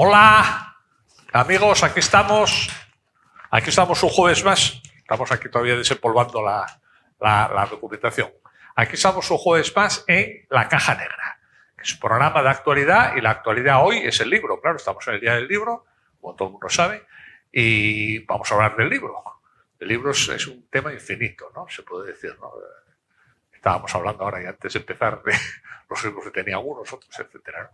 Hola, amigos, aquí estamos un jueves más. Estamos aquí todavía desempolvando la documentación. Aquí estamos un jueves más en La Caja Negra, que es un programa de actualidad, y la actualidad hoy es el libro. Claro, estamos en el Día del Libro, como todo el mundo sabe, y vamos a hablar del libro. El libro es un tema infinito, ¿no? Se puede decir, ¿no? Estábamos hablando ahora y antes de empezar de los libros que tenía unos, otros, etcétera, ¿no?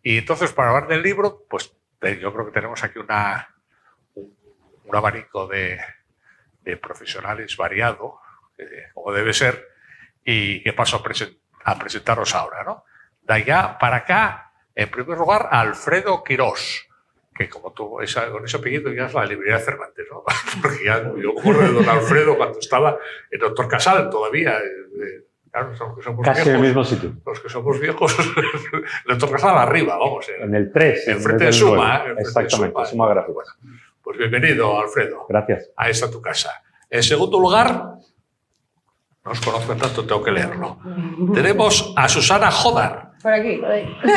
Y entonces, para hablar del libro, pues yo creo que tenemos aquí un abanico de profesionales variado, como debe ser, y que paso a presentaros ahora, ¿no? De allá para acá, en primer lugar, a Alfredo Quirós, que como tú, con ese apellido ya es la librería Cervantes, ¿no? Porque ya yo me acuerdo de don Alfredo cuando estaba en Doctor Casal todavía. Claro, los que somos casi viejos, en el mismo sitio. Los que somos viejos, le toca estar arriba, vamos. En el 3. Enfrente de Suma. Exactamente, Suma Gráfica. Bueno, pues bienvenido, Alfredo. Gracias. A esta tu casa. En segundo lugar, no os conozco tanto, tengo que leerlo. Tenemos a Susana Jodar. Por aquí.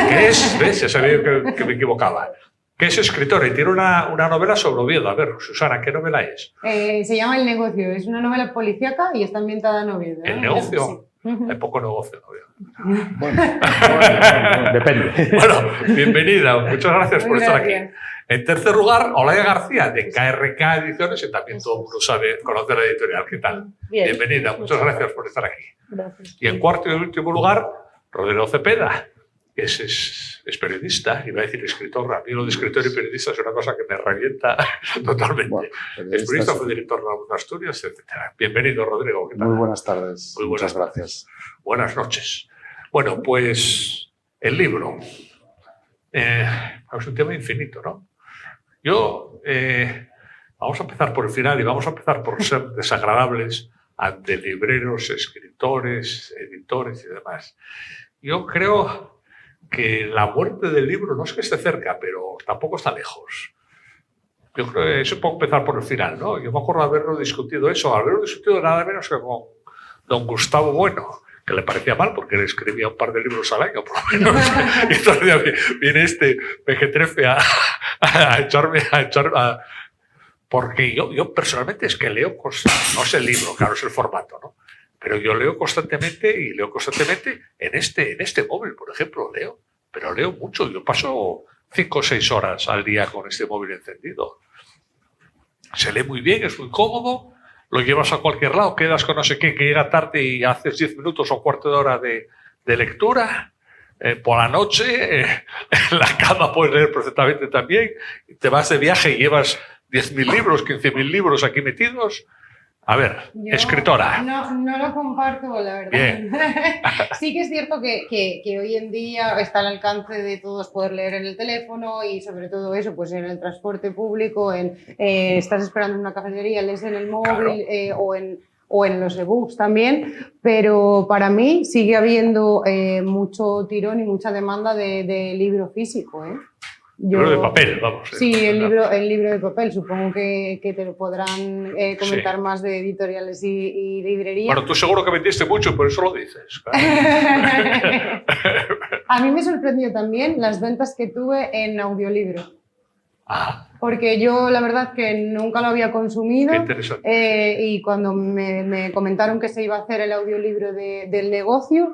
Que es, ¿ves? Ya sabía que me equivocaba. Que es escritora y tiene una novela sobre Oviedo. A ver, Susana, ¿qué novela es? Se llama El negocio. Es una novela policíaca y está ambientada en Oviedo. ¿El negocio? Sí. Hay poco negocio en Oviedo. Bueno, depende. Bueno, bienvenida. Muchas gracias por estar aquí. Gracias. En tercer lugar, Olaya García, de KRK Ediciones, y también todo el mundo sabe, conoce la editorial. ¿Qué tal? Bien. Bienvenida. Muchas gracias por estar aquí. Gracias. Y en cuarto y último lugar, Rodrigo Cepeda, que es periodista, iba a decir escritor. A mí lo de escritor y periodista es una cosa que me revienta totalmente. Bueno, es periodista, fue director de La Voz de Asturias, etc. Bienvenido, Rodrigo. ¿Qué tal? Muy buenas tardes. Muy buenas Muchas gracias. Buenas noches. Bueno, pues el libro. Es un tema infinito, ¿no? Vamos a empezar por el final y vamos a empezar por ser desagradables ante libreros, escritores, editores y demás. Yo creo que la muerte del libro no es que esté cerca, pero tampoco está lejos. Yo creo que eso puedo empezar por el final, ¿no? Yo me acuerdo de haberlo discutido nada menos que con don Gustavo Bueno, que le parecía mal porque él escribía un par de libros al año, por lo menos. Y entonces viene este mequetrefe a echarme. Porque yo personalmente es que leo cosas, no es el libro, claro, es el formato, ¿no? Pero yo leo constantemente en este móvil, por ejemplo, pero leo mucho. Yo paso 5 o 6 horas al día con este móvil encendido. Se lee muy bien, es muy cómodo, lo llevas a cualquier lado, quedas con no sé qué, que llega tarde y haces 10 minutos o cuarto de hora de lectura. Por la noche, en la cama puedes leer perfectamente también. Te vas de viaje y llevas 10.000 libros, 15.000 libros aquí metidos. A ver, Yo escritora. No lo comparto, la verdad. Bien. Sí que es cierto que hoy en día está al alcance de todos poder leer en el teléfono y sobre todo eso, pues en el transporte público, estás esperando en una cafetería, lees en el móvil, claro. o en los ebooks también, pero para mí sigue habiendo mucho tirón y mucha demanda de libro físico, ¿eh? Libro de papel, vamos. Sí, el libro de papel. Supongo que te lo podrán comentar más de editoriales y librerías. Bueno, tú seguro que vendiste mucho, por eso lo dices. A mí me sorprendió también las ventas que tuve en audiolibro. Porque yo la verdad que nunca lo había consumido. Qué interesante. Y cuando me comentaron que se iba a hacer el audiolibro del negocio,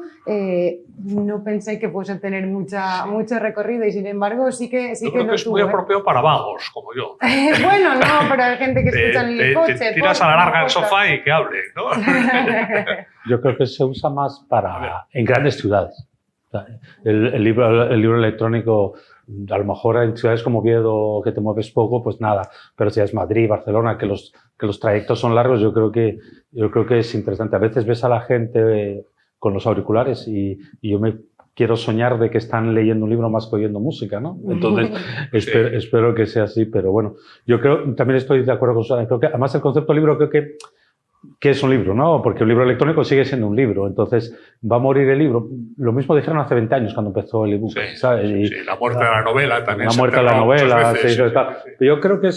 no pensé que fuese a tener mucho recorrido y sin embargo sí que yo creo que es muy apropiado para vagos, como yo. Bueno, no, pero hay gente que escucha en el coche. Te tiras a la larga en el sofá y que hable, ¿no? Yo creo que se usa más en grandes ciudades. El libro electrónico, a lo mejor en ciudades como Oviedo, que te mueves poco, pues nada. Pero si es Madrid, Barcelona, que los trayectos son largos, yo creo que es interesante. A veces ves a la gente con los auriculares y yo me quiero soñar de que están leyendo un libro más que oyendo música, ¿no? Entonces, espero que sea así, pero bueno. Yo también estoy de acuerdo con Susana. Creo que, además, el concepto de libro creo que es un libro, ¿no? Porque el libro electrónico sigue siendo un libro. Entonces, va a morir el libro. Lo mismo dijeron hace 20 años cuando empezó el ebook, ¿sabes? Sí, la muerte de la novela también. La muerte de la novela. Veces, sí. Yo creo que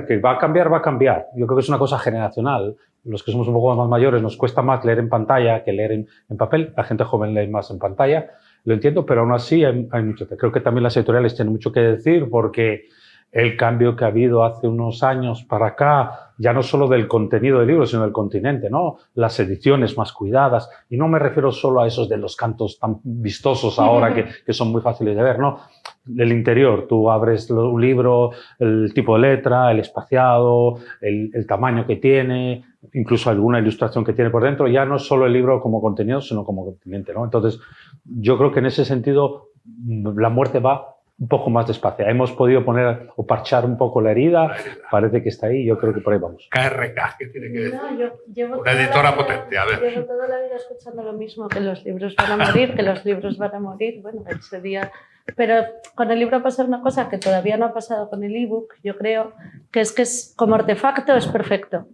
que va a cambiar, va a cambiar. Yo creo que es una cosa generacional. Los que somos un poco más mayores nos cuesta más leer en pantalla que leer en papel. La gente joven lee más en pantalla. lo entiendo, pero aún así hay mucho. Creo que también las editoriales tienen mucho que decir porque el cambio que ha habido hace unos años para acá, ya no solo del contenido del libro, sino del continente, ¿no? Las ediciones más cuidadas, y no me refiero solo a esos de los cantos tan vistosos ahora que son muy fáciles de ver, ¿no? Del interior, tú abres un libro, el tipo de letra, el espaciado, el tamaño que tiene, incluso alguna ilustración que tiene por dentro, ya no es solo el libro como contenido, sino como continente, ¿no? Entonces, yo creo que en ese sentido la muerte va un poco más despacio. Hemos podido poner o parchar un poco la herida, parece que está ahí, yo creo que por ahí vamos. KRK, ¿qué tiene que decir? No, yo llevo una editora potente, a ver. Llevo toda la vida escuchando lo mismo, que los libros van a morir, que los libros van a morir, bueno, ese día... Pero con el libro pasa una cosa que todavía no ha pasado con el ebook, yo creo, que es como artefacto es perfecto.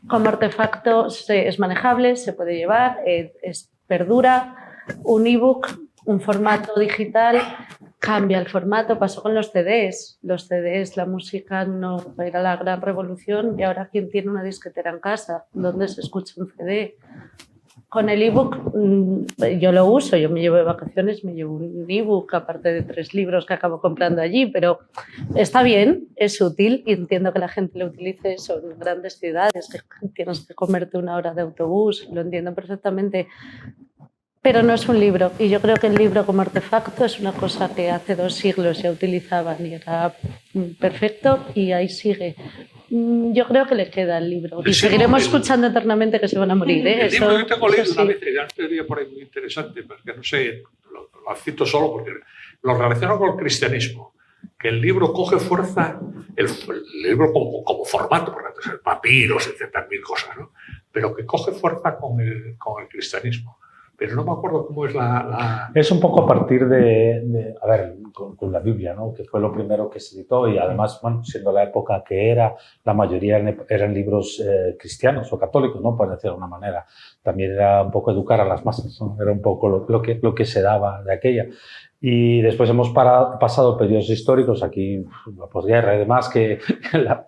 Como artefacto es manejable, se puede llevar, perdura. Un ebook, un formato digital, cambia el formato. Pasó con los CDs. Los CDs, la música no era la gran revolución y ahora ¿quién tiene una disquetera en casa? ¿Dónde se escucha un CD? Con el ebook yo lo uso, yo me llevo de vacaciones, me llevo un ebook, aparte de 3 libros que acabo comprando allí, pero está bien, es útil y entiendo que la gente lo utilice, son grandes ciudades, que tienes que comerte 1 hora de autobús, lo entiendo perfectamente, pero no es un libro y yo creo que el libro como artefacto es una cosa que hace 2 siglos ya utilizaban y era perfecto y ahí sigue. Yo creo que le queda el libro. Y seguiremos escuchando eternamente que se van a morir. El eso, libro que tengo leído sí. una vez, ya te diría por ahí muy interesante, porque no sé, lo cito solo porque lo relaciono con el cristianismo. Que el libro coge fuerza, el libro como formato, por ejemplo, el papiros, etcétera, mil cosas, ¿no? Pero que coge fuerza con el cristianismo. Pero no me acuerdo cómo es la... Es un poco a partir a ver, con la Biblia, ¿no? Que fue lo primero que se editó y además, bueno, siendo la época que era, la mayoría eran libros cristianos o católicos, ¿no? Por decirlo de alguna manera. También era un poco educar a las masas, ¿no? Era un poco lo que se daba de aquella. Y después hemos pasado periodos históricos, aquí la posguerra y demás, que la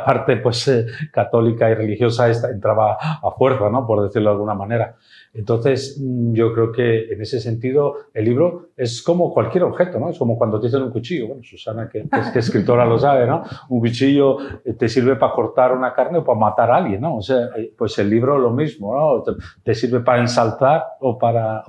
parte pues, católica y religiosa entraba a fuerza, ¿no? Por decirlo de alguna manera. Entonces, yo creo que en ese sentido el libro es como cualquier objeto, ¿no? Es como cuando tienes un cuchillo. Bueno, Susana, que es escritora, lo sabe, ¿no? Un cuchillo te sirve para cortar una carne o para matar a alguien, ¿no? O sea, pues el libro lo mismo, ¿no? Te sirve para ensalzar o para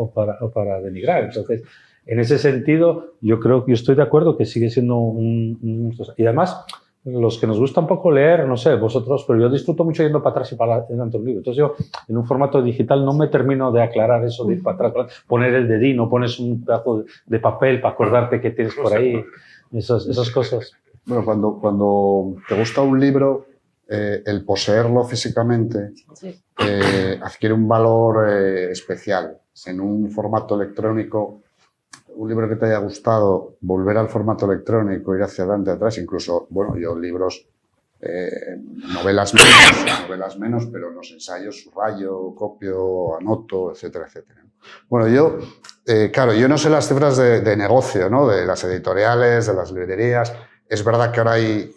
denigrar. Entonces, en ese sentido, yo estoy de acuerdo que sigue siendo y además, los que nos gusta un poco leer, no sé, vosotros, pero yo disfruto mucho yendo para atrás y para adelante un libro. Entonces yo, en un formato digital, no me termino de aclarar eso de ir para atrás, poner el dedino, pones un pedazo de papel para acordarte que tienes por ahí, esas cosas. Bueno, cuando te gusta un libro, el poseerlo físicamente adquiere un valor especial. En un formato electrónico, un libro que te haya gustado, volver al formato electrónico, ir hacia adelante, atrás, incluso, bueno, yo libros, novelas menos, pero en los ensayos subrayo, copio, anoto, etcétera, etcétera. Bueno, yo, claro, yo no sé las cifras de negocio, ¿no? De las editoriales, de las librerías. Es verdad que ahora hay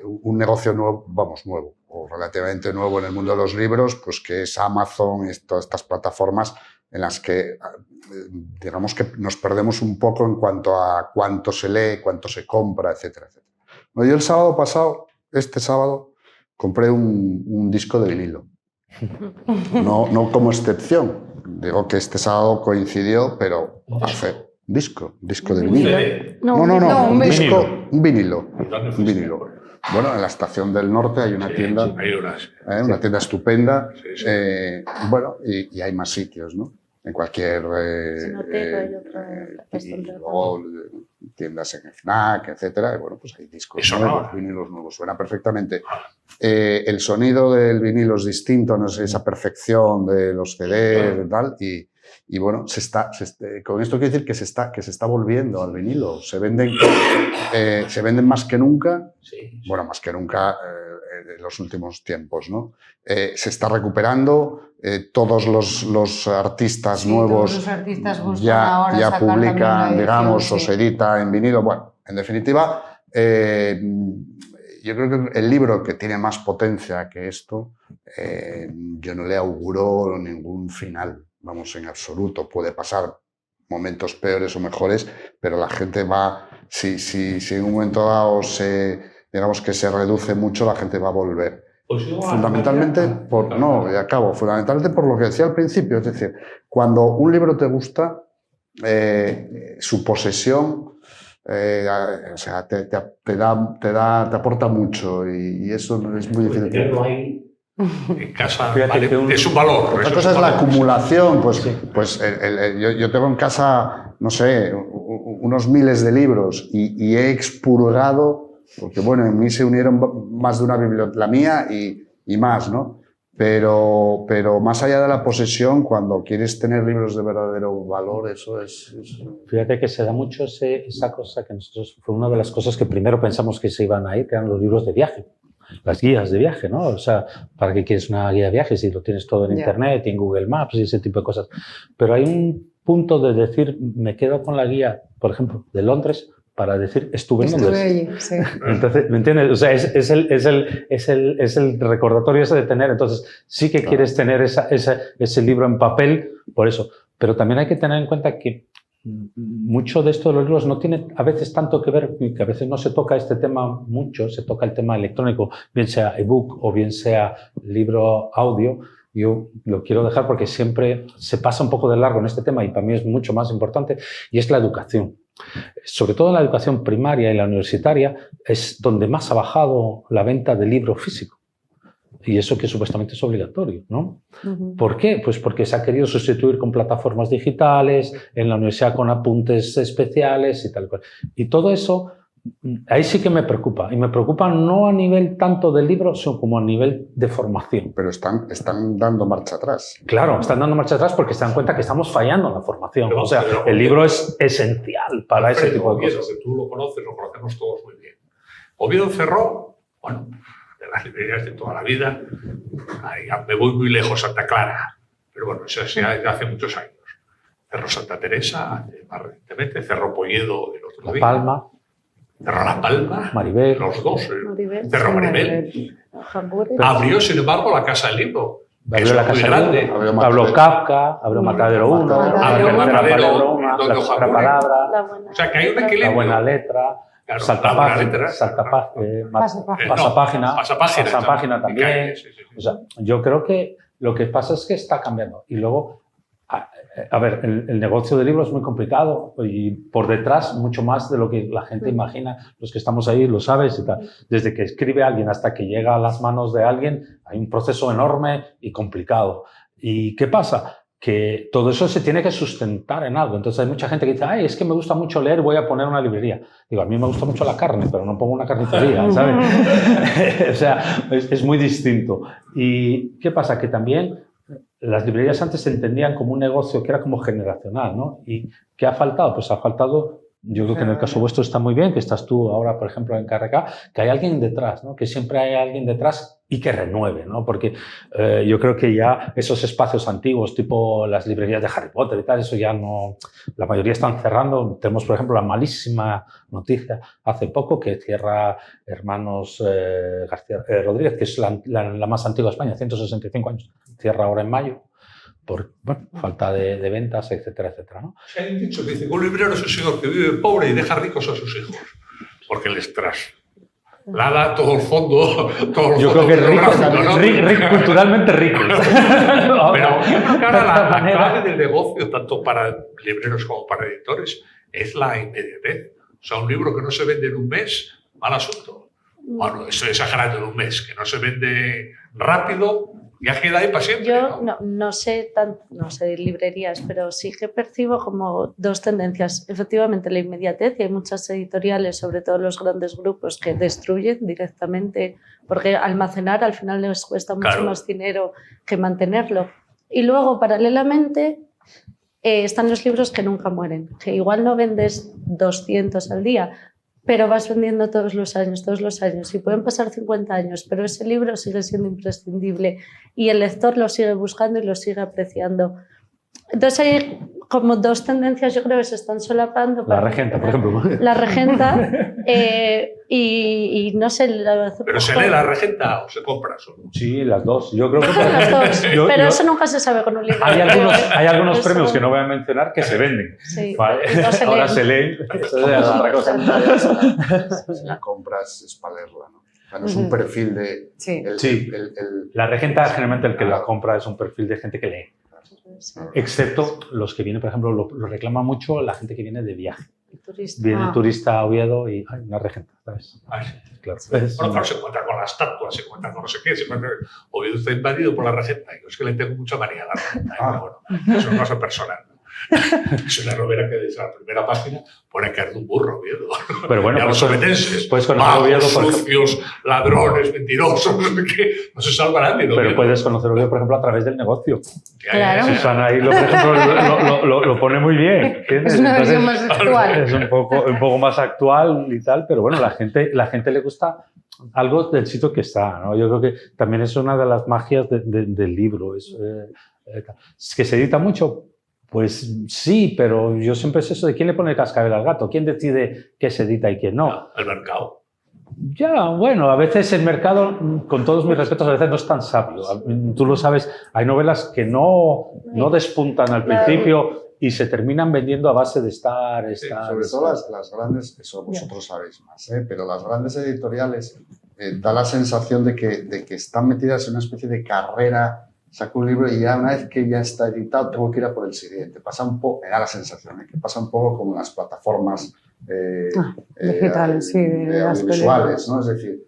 un negocio nuevo, nuevo, o relativamente nuevo en el mundo de los libros, pues que es Amazon y todas estas plataformas en las que, digamos que nos perdemos un poco en cuanto a cuánto se lee, cuánto se compra, etcétera, etcétera. Bueno, yo el sábado pasado, este sábado, compré un disco de vinilo. No como excepción. Digo que este sábado coincidió, pero hace disco de vinilo. No, un vinilo. Un vinilo. Bueno, en la Estación del Norte hay una tienda, una tienda estupenda. Sí. Bueno, y hay más sitios, ¿no? En cualquier... y luego tiendas en FNAC, etcétera. Y bueno, pues hay discos nuevos, vinilos nuevos. Suena perfectamente. El sonido del vinilo es distinto, no es esa perfección de los CDs y tal. Y bueno, con esto quiero decir que se está volviendo al vinilo. Se venden más que nunca. Sí. Bueno, más que nunca en los últimos tiempos, ¿no? Se está recuperando. Todos los artistas nuevos todos los artistas ya publican, digamos, o se edita en vinilo. Bueno, en definitiva, yo creo que el libro que tiene más potencia que esto, yo no le auguro ningún final. Vamos, en absoluto. Puede pasar momentos peores o mejores, pero la gente va, si en un momento dado digamos que se reduce mucho, la gente va a volver. Fundamentalmente fundamentalmente por lo que decía al principio, es decir, cuando un libro te gusta, su posesión o sea, te aporta mucho y eso es muy difícil. En casa Fíjate es un valor. Otra cosa es la acumulación, pues yo tengo en casa, no sé, unos miles de libros y he expurgado, porque bueno, en mí se unieron más de una biblioteca, la mía y más, ¿no? Pero más allá de la posesión, cuando quieres tener libros de verdadero valor, eso es... Fíjate que se da mucho esa cosa que nosotros, fue una de las cosas que primero pensamos que se iban a ir, que eran los libros de viaje, las guías de viaje, ¿no? O sea, ¿para qué quieres una guía de viaje si lo tienes todo en Internet y en Google Maps y ese tipo de cosas? Pero hay un punto de decir, me quedo con la guía, por ejemplo, de Londres, para decir, estuve en Londres. Allí, sí. Entonces, ¿me entiendes? O sea, es el recordatorio ese de tener. Entonces, sí que quieres tener ese libro en papel, por eso. Pero también hay que tener en cuenta que mucho de esto de los libros no tiene a veces tanto que ver, que a veces no se toca este tema mucho, se toca el tema electrónico, bien sea ebook o bien sea libro audio. Yo lo quiero dejar porque siempre se pasa un poco de largo en este tema y para mí es mucho más importante, y es la educación. Sobre todo en la educación primaria y la universitaria es donde más ha bajado la venta de libro físico. Y eso que supuestamente es obligatorio, ¿no? ¿Por qué? Pues porque se ha querido sustituir con plataformas digitales, en la universidad con apuntes especiales y tal cual. Y todo eso, ahí sí que me preocupa. Y me preocupa no a nivel tanto del libro, sino como a nivel de formación. Pero están dando marcha atrás. Claro, están dando marcha atrás porque se dan cuenta que estamos fallando en la formación. O sea, el libro es esencial para ese tipo de cosas. Que tú lo conoces, lo conocemos todos muy bien. Oviedo cerró, bueno, de las librerías de toda la vida. Ahí me voy muy lejos, Santa Clara, pero bueno, eso es ya desde hace muchos años. Cerró Santa Teresa, más recientemente, cerró Polledo el otro día. Palma. Cerró La Palma, Maribel. los dos. Maribel, Cerró sí, Maribel. Hamburgo. Abrió, sin embargo, la Casa del Libro. Abrió la Casa grande. Habló Kafka, abrió Matadero 1, Matadero, Matadero, la tercera palabra, La buena O sea, que hay un equilibrio. la buena letra, Claro, pasapágina también. Sí, sí, sí. O sea, yo creo que lo que pasa es que está cambiando. Y luego, a ver, el negocio del libro es muy complicado y por detrás mucho más de lo que la gente imagina. Los que estamos ahí lo sabes y tal. Desde que escribe alguien hasta que llega a las manos de alguien hay un proceso enorme y complicado. ¿Y qué pasa? Que todo eso se tiene que sustentar en algo. Entonces hay mucha gente que dice, ay, es que me gusta mucho leer, voy a poner una librería. Digo, a mí me gusta mucho la carne, pero no pongo una carnicería, ¿sabes? O sea, es muy distinto. ¿Y qué pasa? Que también las librerías antes se entendían como un negocio que era como generacional, ¿no? ¿Y qué ha faltado? Pues ha faltado, yo creo que en el caso vuestro está muy bien, que estás tú ahora, por ejemplo, en KRK, que hay alguien detrás, ¿no? Que siempre hay alguien detrás y que renueve, ¿no? Porque yo creo que ya esos espacios antiguos, tipo las librerías de Harry Potter y tal, eso ya no... La mayoría están cerrando. Tenemos, por ejemplo, la malísima noticia hace poco que cierra Hermanos García Rodríguez, que es la más antigua de España, 165 años. Cierra ahora en mayo por falta de ventas, etcétera, etcétera, ¿no? Se han dicho que dice, un librero es un señor que vive pobre y deja ricos a sus hijos, porque les traslada todo el fondo. Yo creo que rico, culturalmente rico. Pero yo creo que ahora la clave del negocio, tanto para libreros como para editores, es la inmediatez. O sea, un libro que no se vende en un mes, mal asunto. Bueno, estoy exagerando, en un mes, que no se vende rápido, ya queda ahí para siempre. Yo no sé de librerías, pero sí que percibo como dos tendencias. Efectivamente, la inmediatez, y hay muchas editoriales, sobre todo los grandes grupos, que destruyen directamente, porque almacenar al final les cuesta mucho más dinero que mantenerlo. Y luego, paralelamente, están los libros que nunca mueren, que igual no vendes 200 al día, pero vas vendiendo todos los años, y pueden pasar 50 años, pero ese libro sigue siendo imprescindible y el lector lo sigue buscando y lo sigue apreciando. Entonces hay como dos tendencias, yo creo, que se están solapando. La regenta, por ejemplo. La regenta y no sé... ¿Pero se lee la regenta o se compra solo? Sí, las dos. Yo creo que Las dos, pero eso nunca se sabe con un libro. hay algunos Eso- premios que no voy a mencionar que se venden. Sí, ¿Vale? y no se Ahora leen. se leen. Eso ya es otra cosa. Si la compras es para leerla, ¿no? O sea, no es un perfil de... Sí. Sí. La regenta, generalmente el que la compra es un perfil de gente que lee. Excepto los que vienen, por ejemplo, lo reclama mucho la gente que viene de viaje. Turista. Viene turista a Oviedo y hay una regenta, ¿sabes? Ah, sí. Claro. Bueno, claro, se encuentra con la estatua, se encuentra con no sé qué. Oviedo está invadido por la regenta. Yo es que le tengo mucha manía a la regenta. Pero bueno, es una cosa personal. Es una novela que desde la primera página pone caer de un burro, Oviedo. Pero bueno, y a los obetenses, puedes conocer magos, Oviedo, por ejemplo. sucios, ladrones, mentirosos, no sé qué, no se salva nadie. ¿No? Pero puedes conocer Oviedo, por ejemplo, a través del negocio. Claro. Susana ahí, por ejemplo, lo pone muy bien. ¿Entiendes? Es una Entonces, versión más actual. es un poco más actual y tal, pero bueno, la gente le gusta algo del sitio que está, ¿no? Yo creo que también es una de las magias del libro. Es que se edita mucho. Pues sí, pero yo siempre es eso de quién le pone el cascabel al gato, quién decide qué se edita y quién no. El mercado. Ya, bueno, a veces el mercado, con todos mis respetos, a veces no es tan sabio. Tú lo sabes, hay novelas que no despuntan al principio y se terminan vendiendo a base de estar... Sobre todo las grandes, eso vosotros sabéis más, pero las grandes editoriales da la sensación de que están metidas en una especie de carrera. Saco un libro y ya una vez que ya está editado tengo que ir a por el siguiente. Pasa un poco, me da la sensación que pasa un poco como las plataformas digitales, sí, de las audiovisuales, ¿no? Es decir,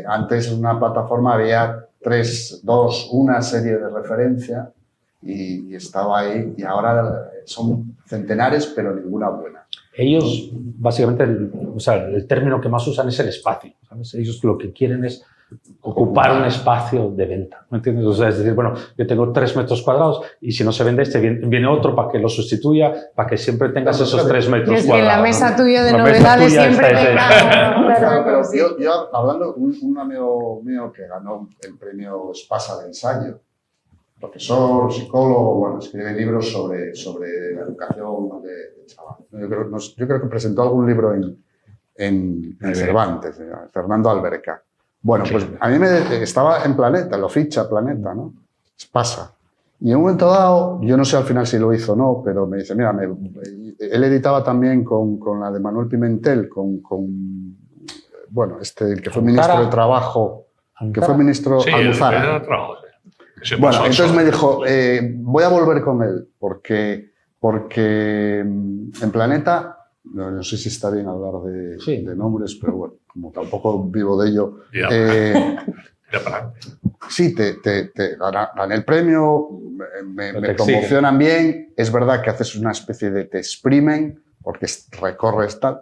antes en una plataforma había 3, 2, una serie de referencia y estaba ahí, y ahora son centenares pero ninguna buena. Ellos, básicamente, el término que más usan es el espacio, ¿sabes? Ellos lo que quieren es ocupar un espacio de venta, ¿me entiendes? O sea, es decir, bueno, yo tengo 3 metros cuadrados y si no se vende viene otro para que lo sustituya, para que siempre tengas esos 3 metros Es cuadrados. que en la mesa tuya de La mesa novedades tuya siempre está me esa. Claro, pero yo hablando, un amigo mío que ganó el premio Espasa de ensayo, profesor, psicólogo, bueno, escribe libros sobre la educación de chaval. Yo creo que presentó algún libro en Cervantes, Fernando Alberca. Bueno, pues a mí estaba en Planeta, lo ficha Planeta, ¿no? Espasa. Y en un momento dado, yo no sé al final si lo hizo o no, pero me dice, mira, él editaba también con la de Manuel Pimentel, bueno, el que fue ministro de Trabajo, que fue ministro Sí, Almuzara. el trabajo. Bueno, entonces me dijo, voy a volver con él, porque en Planeta, no sé si está bien hablar de nombres, pero bueno, como tampoco vivo de ello. Sí, gané el premio, me promocionan bien, es verdad que haces una especie de te exprimen, porque recorres tal,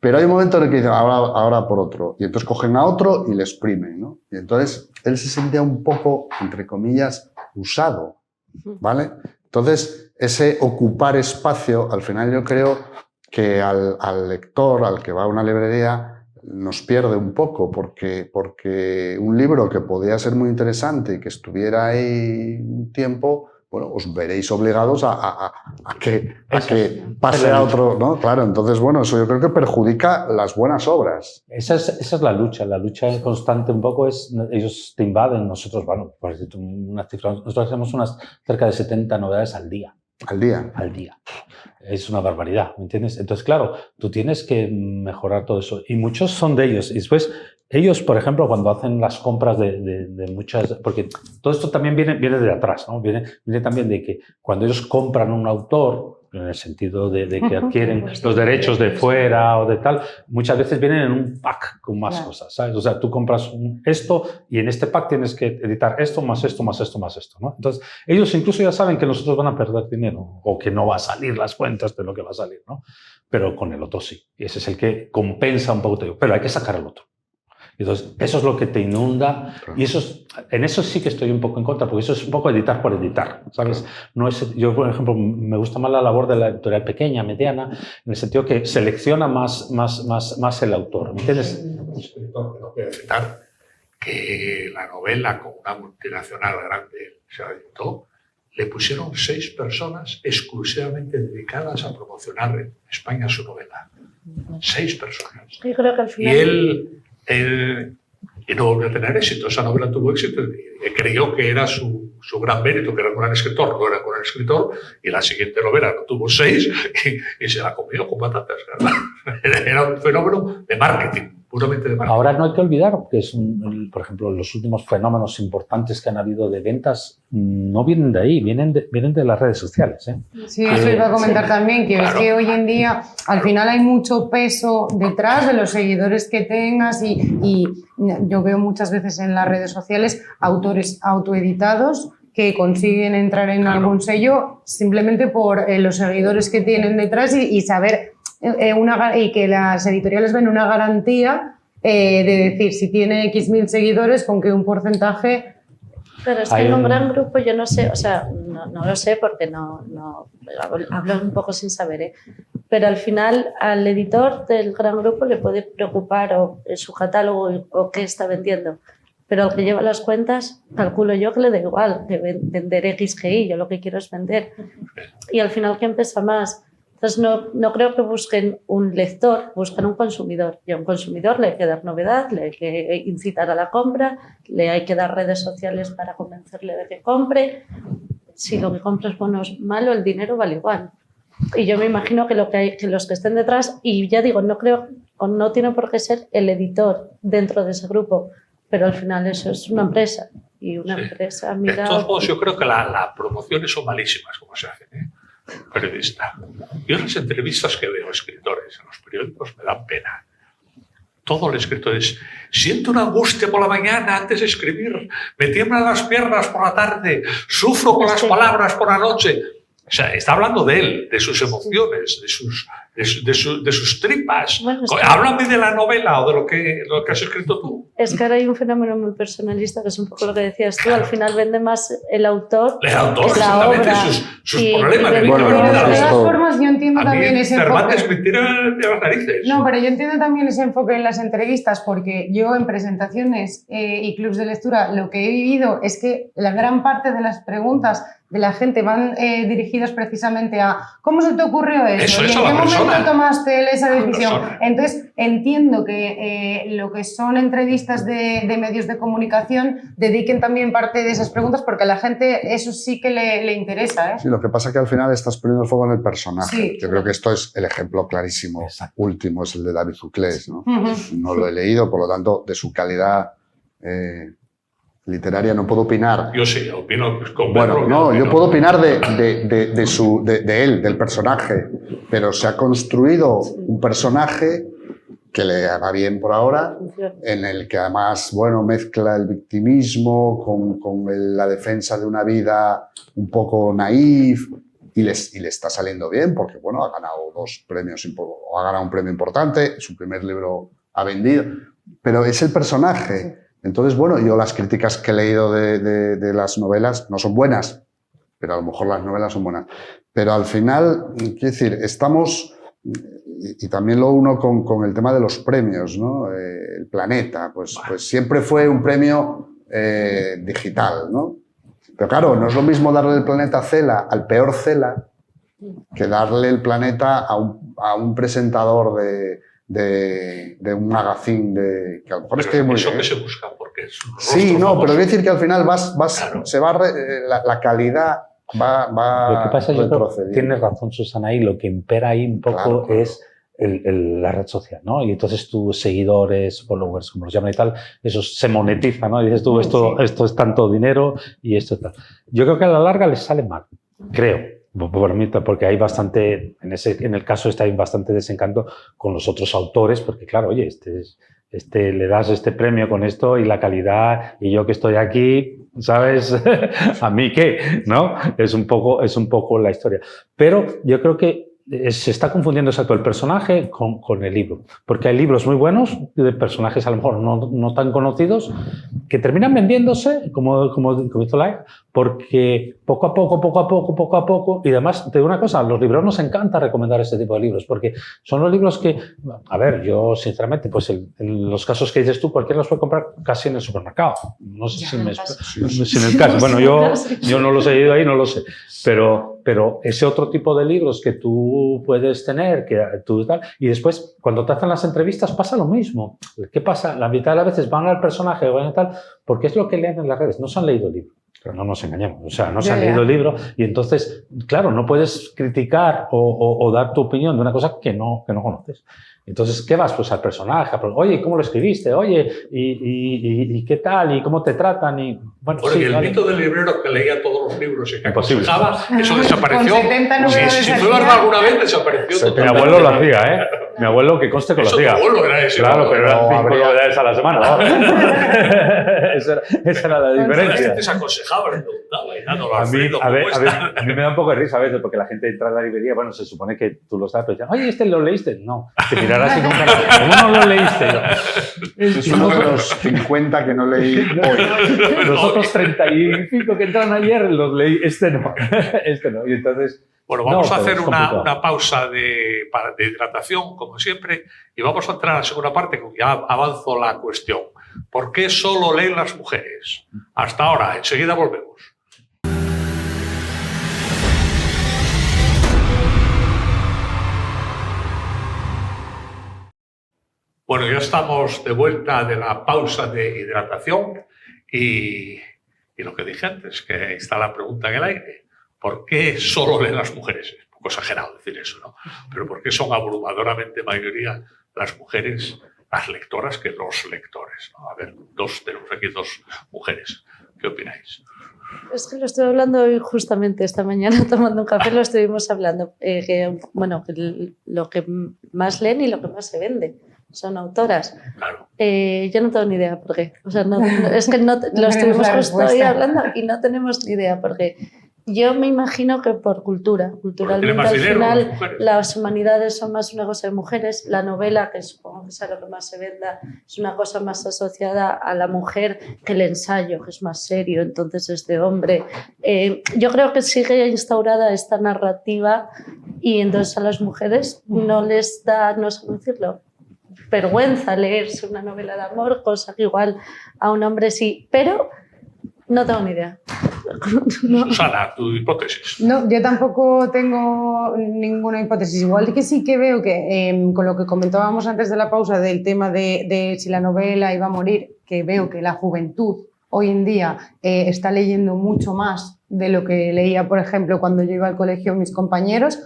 pero hay un momento en el que dicen, ahora por otro, y entonces cogen a otro y le exprimen, ¿no? Y entonces él se sentía un poco, entre comillas, usado, ¿vale? Entonces, ese ocupar espacio, al final yo creo que al lector, al que va a una librería, nos pierde un poco, porque un libro que podía ser muy interesante y que estuviera ahí un tiempo, bueno, os veréis obligados a que pase a otro, ¿no? Claro, entonces, bueno, eso yo creo que perjudica las buenas obras. Esa es la lucha constante un poco es, ellos te invaden, nosotros, bueno, por decir una cifra, nosotros hacemos cerca de 70 novedades al día. Al día. Al día. Es una barbaridad, ¿me entiendes? Entonces, claro, tú tienes que mejorar todo eso. Y muchos son de ellos. Y después, ellos, por ejemplo, cuando hacen las compras de muchas... Porque todo esto también viene de atrás, ¿no? Viene también de que cuando ellos compran un autor, en el sentido de que adquieren los derechos de fuera o de tal, muchas veces vienen en un pack con más cosas, ¿sabes? O sea, tú compras esto y en este pack tienes que editar esto, más esto, más esto, más esto, ¿no? Entonces, ellos incluso ya saben que nosotros van a perder dinero o que no va a salir las cuentas de lo que va a salir, ¿no? Pero con el otro sí. Y ese es el que compensa un poco. Pero hay que sacar al otro. Entonces, eso es lo que te inunda y en eso sí que estoy un poco en contra, porque eso es un poco editar por editar, ¿sabes? No es, yo, por ejemplo, me gusta más la labor de la editorial pequeña, mediana, en el sentido que selecciona más el autor, ¿me entiendes? No quiero citar que la novela, como una multinacional grande se editó, le pusieron 6 personas exclusivamente dedicadas a promocionar en España su novela. 6 personas. Yo creo que al Y final... él no volvió a tener éxito. Esa novela tuvo éxito y creyó que era su gran mérito, que era un gran escritor. No era un gran escritor. Y la siguiente novela no tuvo 6 y se la comió con patatas. Era un fenómeno de marketing, puramente de marketing. Ahora no hay que olvidar que por ejemplo, los últimos fenómenos importantes que han habido de ventas no vienen de ahí, vienen de las redes sociales. Sí, eso iba a comentar también, que es que hoy en día al final hay mucho peso detrás de los seguidores que tengas y yo veo muchas veces en las redes sociales autores autoeditados que consiguen entrar en algún sello simplemente por los seguidores que tienen detrás y saber y que las editoriales ven una garantía de decir si tiene X mil seguidores con que un porcentaje... Pero es que en un gran grupo yo no sé, o sea, no lo sé porque no hablo un poco sin saber, ¿eh? Pero al final al editor del gran grupo le puede preocupar o su catálogo o qué está vendiendo. Pero al que lleva las cuentas, calculo yo que le da igual de vender X que Y, yo lo que quiero es vender. Y al final, ¿quién pesa más? Entonces, no creo que busquen un lector, buscan un consumidor. Y a un consumidor le hay que dar novedad, le hay que incitar a la compra, le hay que dar redes sociales para convencerle de que compre. Si lo que compra es bueno o malo, el dinero vale igual. Y yo me imagino que los que estén detrás, y ya digo, no creo, o no tiene por qué ser el editor dentro de ese grupo, pero al final eso es una empresa. Y una empresa mira... De todos modos, yo creo que las promociones son malísimas, como se hacen, ¿eh? Periodista. Yo en las entrevistas que veo a escritores en los periódicos me dan pena. Todo el escritor es: siento una angustia por la mañana antes de escribir, me tiemblan las piernas por la tarde, sufro con las palabras por la noche. O sea, está hablando de él, de sus emociones, de sus tripas. Bueno, Háblame de la novela o de lo que has escrito tú. Es que ahora hay un fenómeno muy personalista, que es un poco lo que decías tú. Al final vende más el autor que la exactamente, obra. sus problemas. Pero de todas formas, yo entiendo también ese Cervantes enfoque. me tira de las narices. No, pero yo entiendo también ese enfoque en las entrevistas, porque yo en presentaciones y clubs de lectura lo que he vivido es que la gran parte de las preguntas de la gente van dirigidas precisamente a ¿cómo se te ocurrió eso? ¿Y en qué momento tomaste esa decisión? Entonces, entiendo que lo que son entrevistas de medios de comunicación dediquen también parte de esas preguntas, porque a la gente eso sí que le interesa, ¿eh? Sí, lo que pasa es que al final estás poniendo el fuego en el personaje. Sí. Yo creo que esto es el ejemplo clarísimo. Exacto. Último es el de David Zuclés, ¿no? Uh-huh. No lo he leído, por lo tanto, de su calidad literaria no puedo opinar. Yo sí, opino con Bueno, Pedro, no, opino. yo puedo opinar de él, del personaje, pero se ha construido un personaje que le haga bien por ahora, en el que además, bueno, mezcla el victimismo con la defensa de una vida un poco naif y le está saliendo bien porque, bueno, ha ganado 2 premios, o ha ganado un premio importante, su primer libro ha vendido, pero es el personaje. Entonces, bueno, yo las críticas que he leído de las novelas no son buenas, pero a lo mejor las novelas son buenas. Pero al final, quiero decir, estamos, y también lo uno con el tema de los premios, ¿no? El Planeta, pues siempre fue un premio digital, ¿no? Pero claro, no es lo mismo darle el Planeta Cela al peor Cela que darle el Planeta a un presentador de un magazine que a lo mejor es que muy eso que se busca porque es un sí, rostro no, famoso. pero quiero decir que al final Claro. la calidad va Lo que pasa es que retrocediendo. tienes razón, Susana, y lo que impera ahí un poco Claro. es la red social, ¿no? Y entonces tus seguidores, followers, como los llaman y tal, eso se monetiza, ¿no? Y dices tú, esto es tanto dinero y esto es tal. Yo creo que a la larga les sale mal, creo. Por mí, porque hay bastante, en el caso hay bastante desencanto con los otros autores, porque claro, oye, le das este premio con esto y la calidad, y yo que estoy aquí, ¿sabes? ¿A mí qué? ¿No? Es un poco la historia. Pero yo creo que se está confundiendo exacto el personaje con el libro. Porque hay libros muy buenos de personajes a lo mejor no tan conocidos que terminan vendiéndose, como hizo Laia, porque poco a poco, y además, te digo una cosa, a los libreros nos encanta recomendar este tipo de libros, porque son los libros que, a ver, yo sinceramente, pues en los casos que dices tú, cualquiera los puede comprar casi en el supermercado. No sé si en el caso. Bueno, yo no los he ido ahí, no lo sé. Pero ese otro tipo de libros que tú puedes tener, que tú tal, y después cuando te hacen las entrevistas pasa lo mismo. ¿Qué pasa? La mitad de las veces van al personaje, van a tal, porque es lo que leen en las redes, no se han leído el libro. Pero no nos engañemos, o sea, no se han leído el libro y entonces, claro, no puedes criticar o dar tu opinión de una cosa que no conoces. Entonces, ¿qué vas? Pues al personaje, oye, ¿cómo lo escribiste? Oye, ¿y qué tal? ¿Y cómo te tratan? Y, bueno, sí, y el mito del librero que leía todos los libros y que imposible. aconsejaba, eso desapareció. Con 70 números Si fue verdad alguna vez, desapareció. Mi abuelo lo hacía, ¿eh? Mi abuelo, que conste que lo hacía. Tu abuelo era ese. Claro, pero eran 5 novedades a la semana, ¿no? esa era la diferencia. La gente se aconsejaba, le preguntaba y dando a mí me da un poco de risa a veces, porque la gente entra a la librería, bueno, se supone que tú lo sabes, pero dicen, oye, ¿este lo leíste? No, te mirarás así como ¿cómo no lo leíste? Yo soy uno de los 50 que no leí hoy. Los otros 35 que entraron ayer los leí, este no. Y entonces... Bueno, vamos a hacer una pausa de hidratación, como siempre, y vamos a entrar a la segunda parte, que ya avanzo la cuestión. ¿Por qué solo leen las mujeres? Hasta ahora, enseguida volvemos. Bueno, ya estamos de vuelta de la pausa de hidratación y lo que dije antes, que está la pregunta en el aire. ¿Por qué solo leen las mujeres? Es un poco exagerado decir eso, ¿no? Pero ¿por qué son abrumadoramente mayoría las mujeres, las lectoras, que los lectores, ¿no? A ver, tenemos aquí dos mujeres. ¿Qué opináis? Es que lo estoy hablando hoy justamente esta mañana tomando un café, lo estuvimos hablando. Que lo que más leen y lo que más se vende son autoras. Claro. Yo no tengo ni idea por qué. O sea, es que lo estuvimos justo hoy hablando y no tenemos ni idea por qué. Yo me imagino que por culturalmente al final las humanidades son más un negocio de mujeres, la novela, que supongo que es lo que más se venda, es una cosa más asociada a la mujer que el ensayo, que es más serio, entonces es de hombre. Yo creo que sigue instaurada esta narrativa y entonces a las mujeres no les da, no sé cómo decirlo, vergüenza leerse una novela de amor, cosa que igual a un hombre sí, pero no tengo ni idea. No. Susana, tu hipótesis. No, yo tampoco tengo ninguna hipótesis. Igual que sí que veo que con lo que comentábamos antes de la pausa del tema de si la novela iba a morir, que veo que la juventud hoy en día está leyendo mucho más de lo que leía, por ejemplo, cuando yo iba al colegio mis compañeros.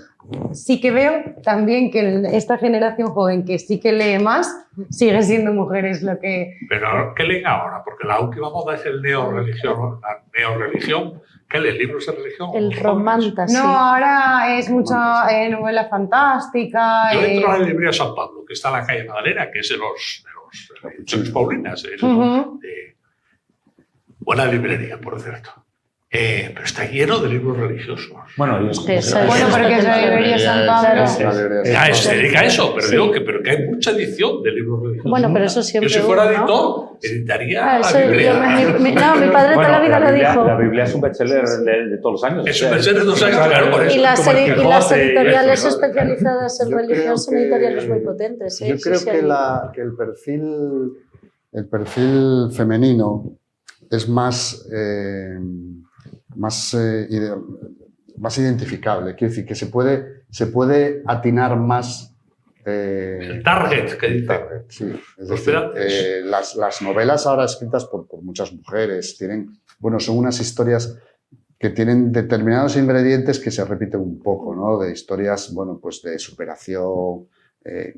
Sí que veo también que esta generación joven que sí que lee más, sigue siendo mujeres lo que... Pero ¿qué leen ahora? Porque la última moda es el neorreligión. La neorreligión, ¿qué leen? ¿Libros de religión? El romantasy. No, ahora es mucha novela fantástica. Yo entro a la librería San Pablo, que está en la calle Madalena, que es de los Paulinas. Buena librería, por cierto. Pero está lleno de libros religiosos. Bueno, porque esa librería San Pablo se dedica a eso, pero digo que hay mucha edición de libros religiosos. Bueno, pero eso siempre. Yo si fuera editor, editaría la Biblia. Mi padre toda la vida lo dijo. La Biblia es un bestseller de todos los años. Es un bestseller de todos los años, claro, por eso. Y las editoriales especializadas en religión son editoriales muy potentes. Yo creo que el perfil femenino es más identificable, quiero decir que se puede atinar más el target que dice. Sí. Es decir, las novelas ahora escritas por muchas mujeres son unas historias que tienen determinados ingredientes que se repiten un poco, ¿no? De historias, pues de superación,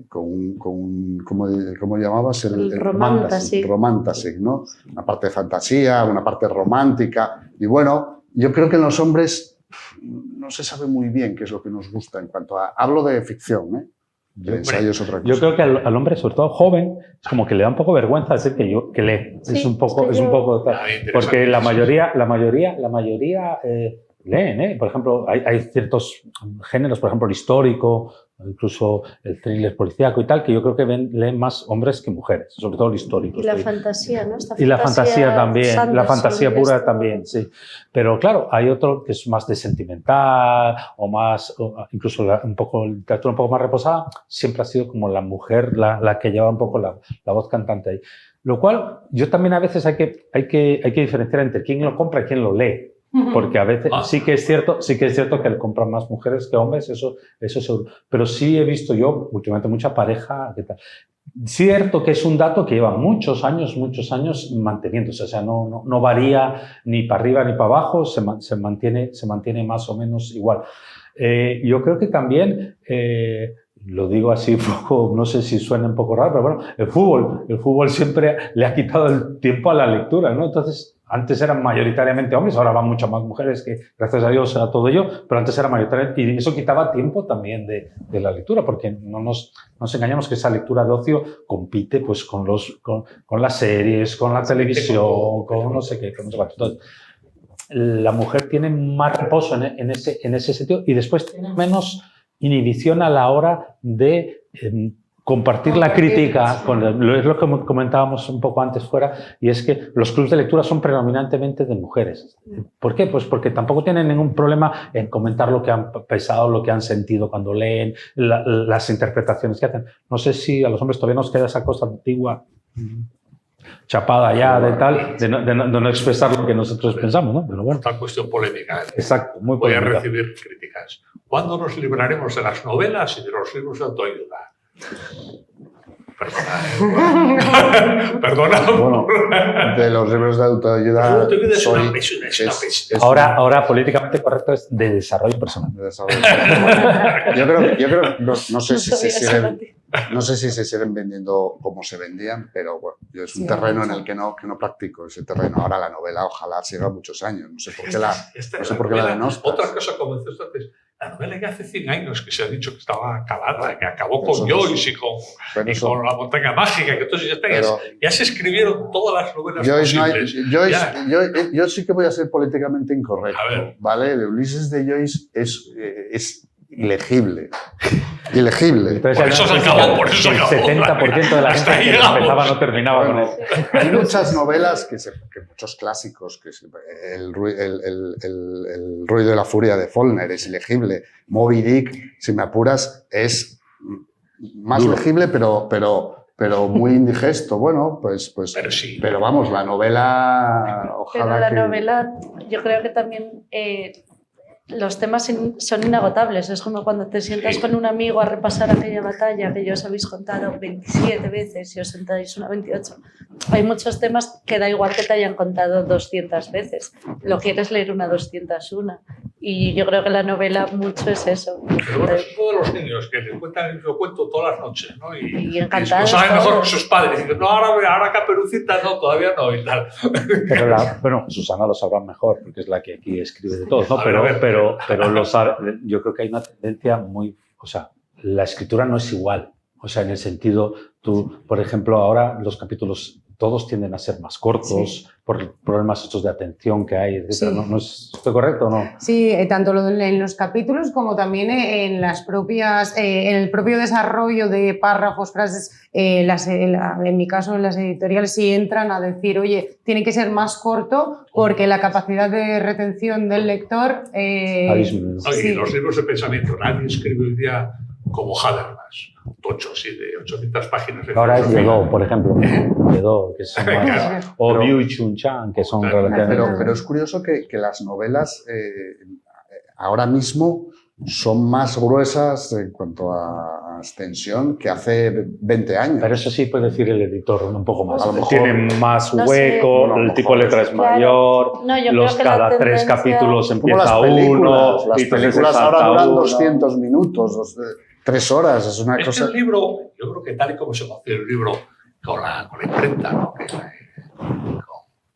¿cómo llamabas? El romantasy, ¿no? Una parte de fantasía, una parte romántica. Y bueno, yo creo que en los hombres no se sabe muy bien qué es lo que nos gusta en cuanto a... Hablo de ficción, ¿eh? El ensayo es otra cosa. Yo creo que al hombre, sobre todo joven, es como que le da un poco vergüenza decir que lee. Sí, es un poco tal. Porque la mayoría leen, Por ejemplo, hay ciertos géneros, por ejemplo, el histórico, incluso el thriller policíaco y tal, que yo creo que leen más hombres que mujeres, sobre todo el histórico. Y la fantasía, ¿no? Y la fantasía también, la Sanderson, fantasía pura esto. también, sí. Pero claro, hay otro que es más de sentimental o más, incluso un poco, literatura un poco más reposada, siempre ha sido como la mujer la que lleva un poco la voz cantante ahí. Lo cual, yo también a veces hay que diferenciar entre quién lo compra y quién lo lee. Porque a veces sí que es cierto que le compran más mujeres que hombres, eso seguro. Pero sí he visto yo últimamente mucha pareja que tal. Cierto que es un dato que lleva muchos años manteniéndose, o sea, no varía ni para arriba ni para abajo, se mantiene más o menos igual. Yo creo que también, lo digo así un poco, no sé si suena un poco raro, pero bueno, el fútbol siempre le ha quitado el tiempo a la lectura, ¿no? Entonces, antes eran mayoritariamente hombres, ahora van muchas más mujeres, que gracias a Dios a todo ello, pero antes era mayoritariamente, y eso quitaba tiempo también de la lectura, porque no nos engañamos que esa lectura de ocio compite pues con las series, con la televisión, con no sé qué, con no sé cuánto. Entonces, la mujer tiene más reposo en ese sentido y después tiene menos inhibición a la hora de compartir la crítica. Es lo que comentábamos un poco antes fuera, y es que los clubes de lectura son predominantemente de mujeres. ¿Por qué? Pues porque tampoco tienen ningún problema en comentar lo que han pensado, lo que han sentido cuando leen, las interpretaciones que hacen. No sé si a los hombres todavía nos queda esa cosa antigua chapada ya de tal, de no expresar lo que nosotros pensamos, ¿no? Pero bueno. Otra cuestión polémica. Exacto, muy Voy polémica. a recibir críticas. ¿Cuándo nos libraremos de las novelas y de los libros de autoayuda? Perdona. Bueno, de los libros de autoayuda soy... Ahora políticamente correcto es de desarrollo personal. Yo creo no sé si se siguen vendiendo como se vendían, pero bueno, es un terreno en el que no practico ese terreno. Ahora la novela ojalá siga muchos años. No sé por qué la denostas. Otra cosa, como decías antes, la novela que hace 100 años que se ha dicho que estaba acabada, que acabó con Joyce y con La montaña mágica, que entonces ya se escribieron todas las novelas posibles. Yo sí que voy a ser políticamente incorrecto, ¿vale? El Ulises de Joyce es ilegible. Ilegible. Entonces, por eso se acabó, por eso se acabó. El 70% de la gente que empezaba no terminaba con él. Hay muchas novelas, muchos clásicos, que el ruido de la furia de Faulkner es ilegible. Moby Dick, si me apuras, es más legible, pero muy indigesto. Bueno, pero vamos, la novela, ojalá pero la novela, yo creo que también... los temas son inagotables. Es como cuando te sientas con un amigo a repasar aquella batalla que ya os habéis contado 27 veces y os sentáis una 28. Hay muchos temas que da igual que te hayan contado 200 veces. Lo quieres leer una 201. Y yo creo que la novela mucho es eso. Pero bueno, es uno de los niños que le cuentan el mismo cuento todas las noches, ¿no? Y encantados. Lo saben mejor que sus padres. Y dicen, no, ahora Caperucita, no, todavía no, y tal. Pero bueno, Susana lo sabrá mejor, porque es la que aquí escribe de todo, ¿no? Pero yo creo que hay una tendencia muy... O sea, la escritura no es igual. O sea, en el sentido, tú, por ejemplo, ahora los capítulos todos tienden a ser más cortos por problemas estos de atención que hay, etc. Sí. ¿No estoy correcto o no? Sí, tanto en los capítulos como también en las propias, en el propio desarrollo de párrafos, frases. En mi caso, en las editoriales sí entran a decir, oye, tiene que ser más corto porque la capacidad de retención del lector... Y los libros de pensamiento, nadie escribe hoy día como Habermas, tochos y de 800 páginas. Ahora es Godot, por ejemplo. Godot, que son más, o Liu y Chun Chan, que son relativamente... Pero es curioso que las novelas ahora mismo son más gruesas en cuanto a extensión que hace 20 años. Pero eso sí puede decir el editor un poco más. A lo mejor, tiene más hueco, el tipo de letra es mayor, cada 3 capítulos empieza uno. Las películas ahora duran 200 minutos, 3 horas, es una cosa... El libro, yo creo que tal y como se conoce el libro con la imprenta, ¿no?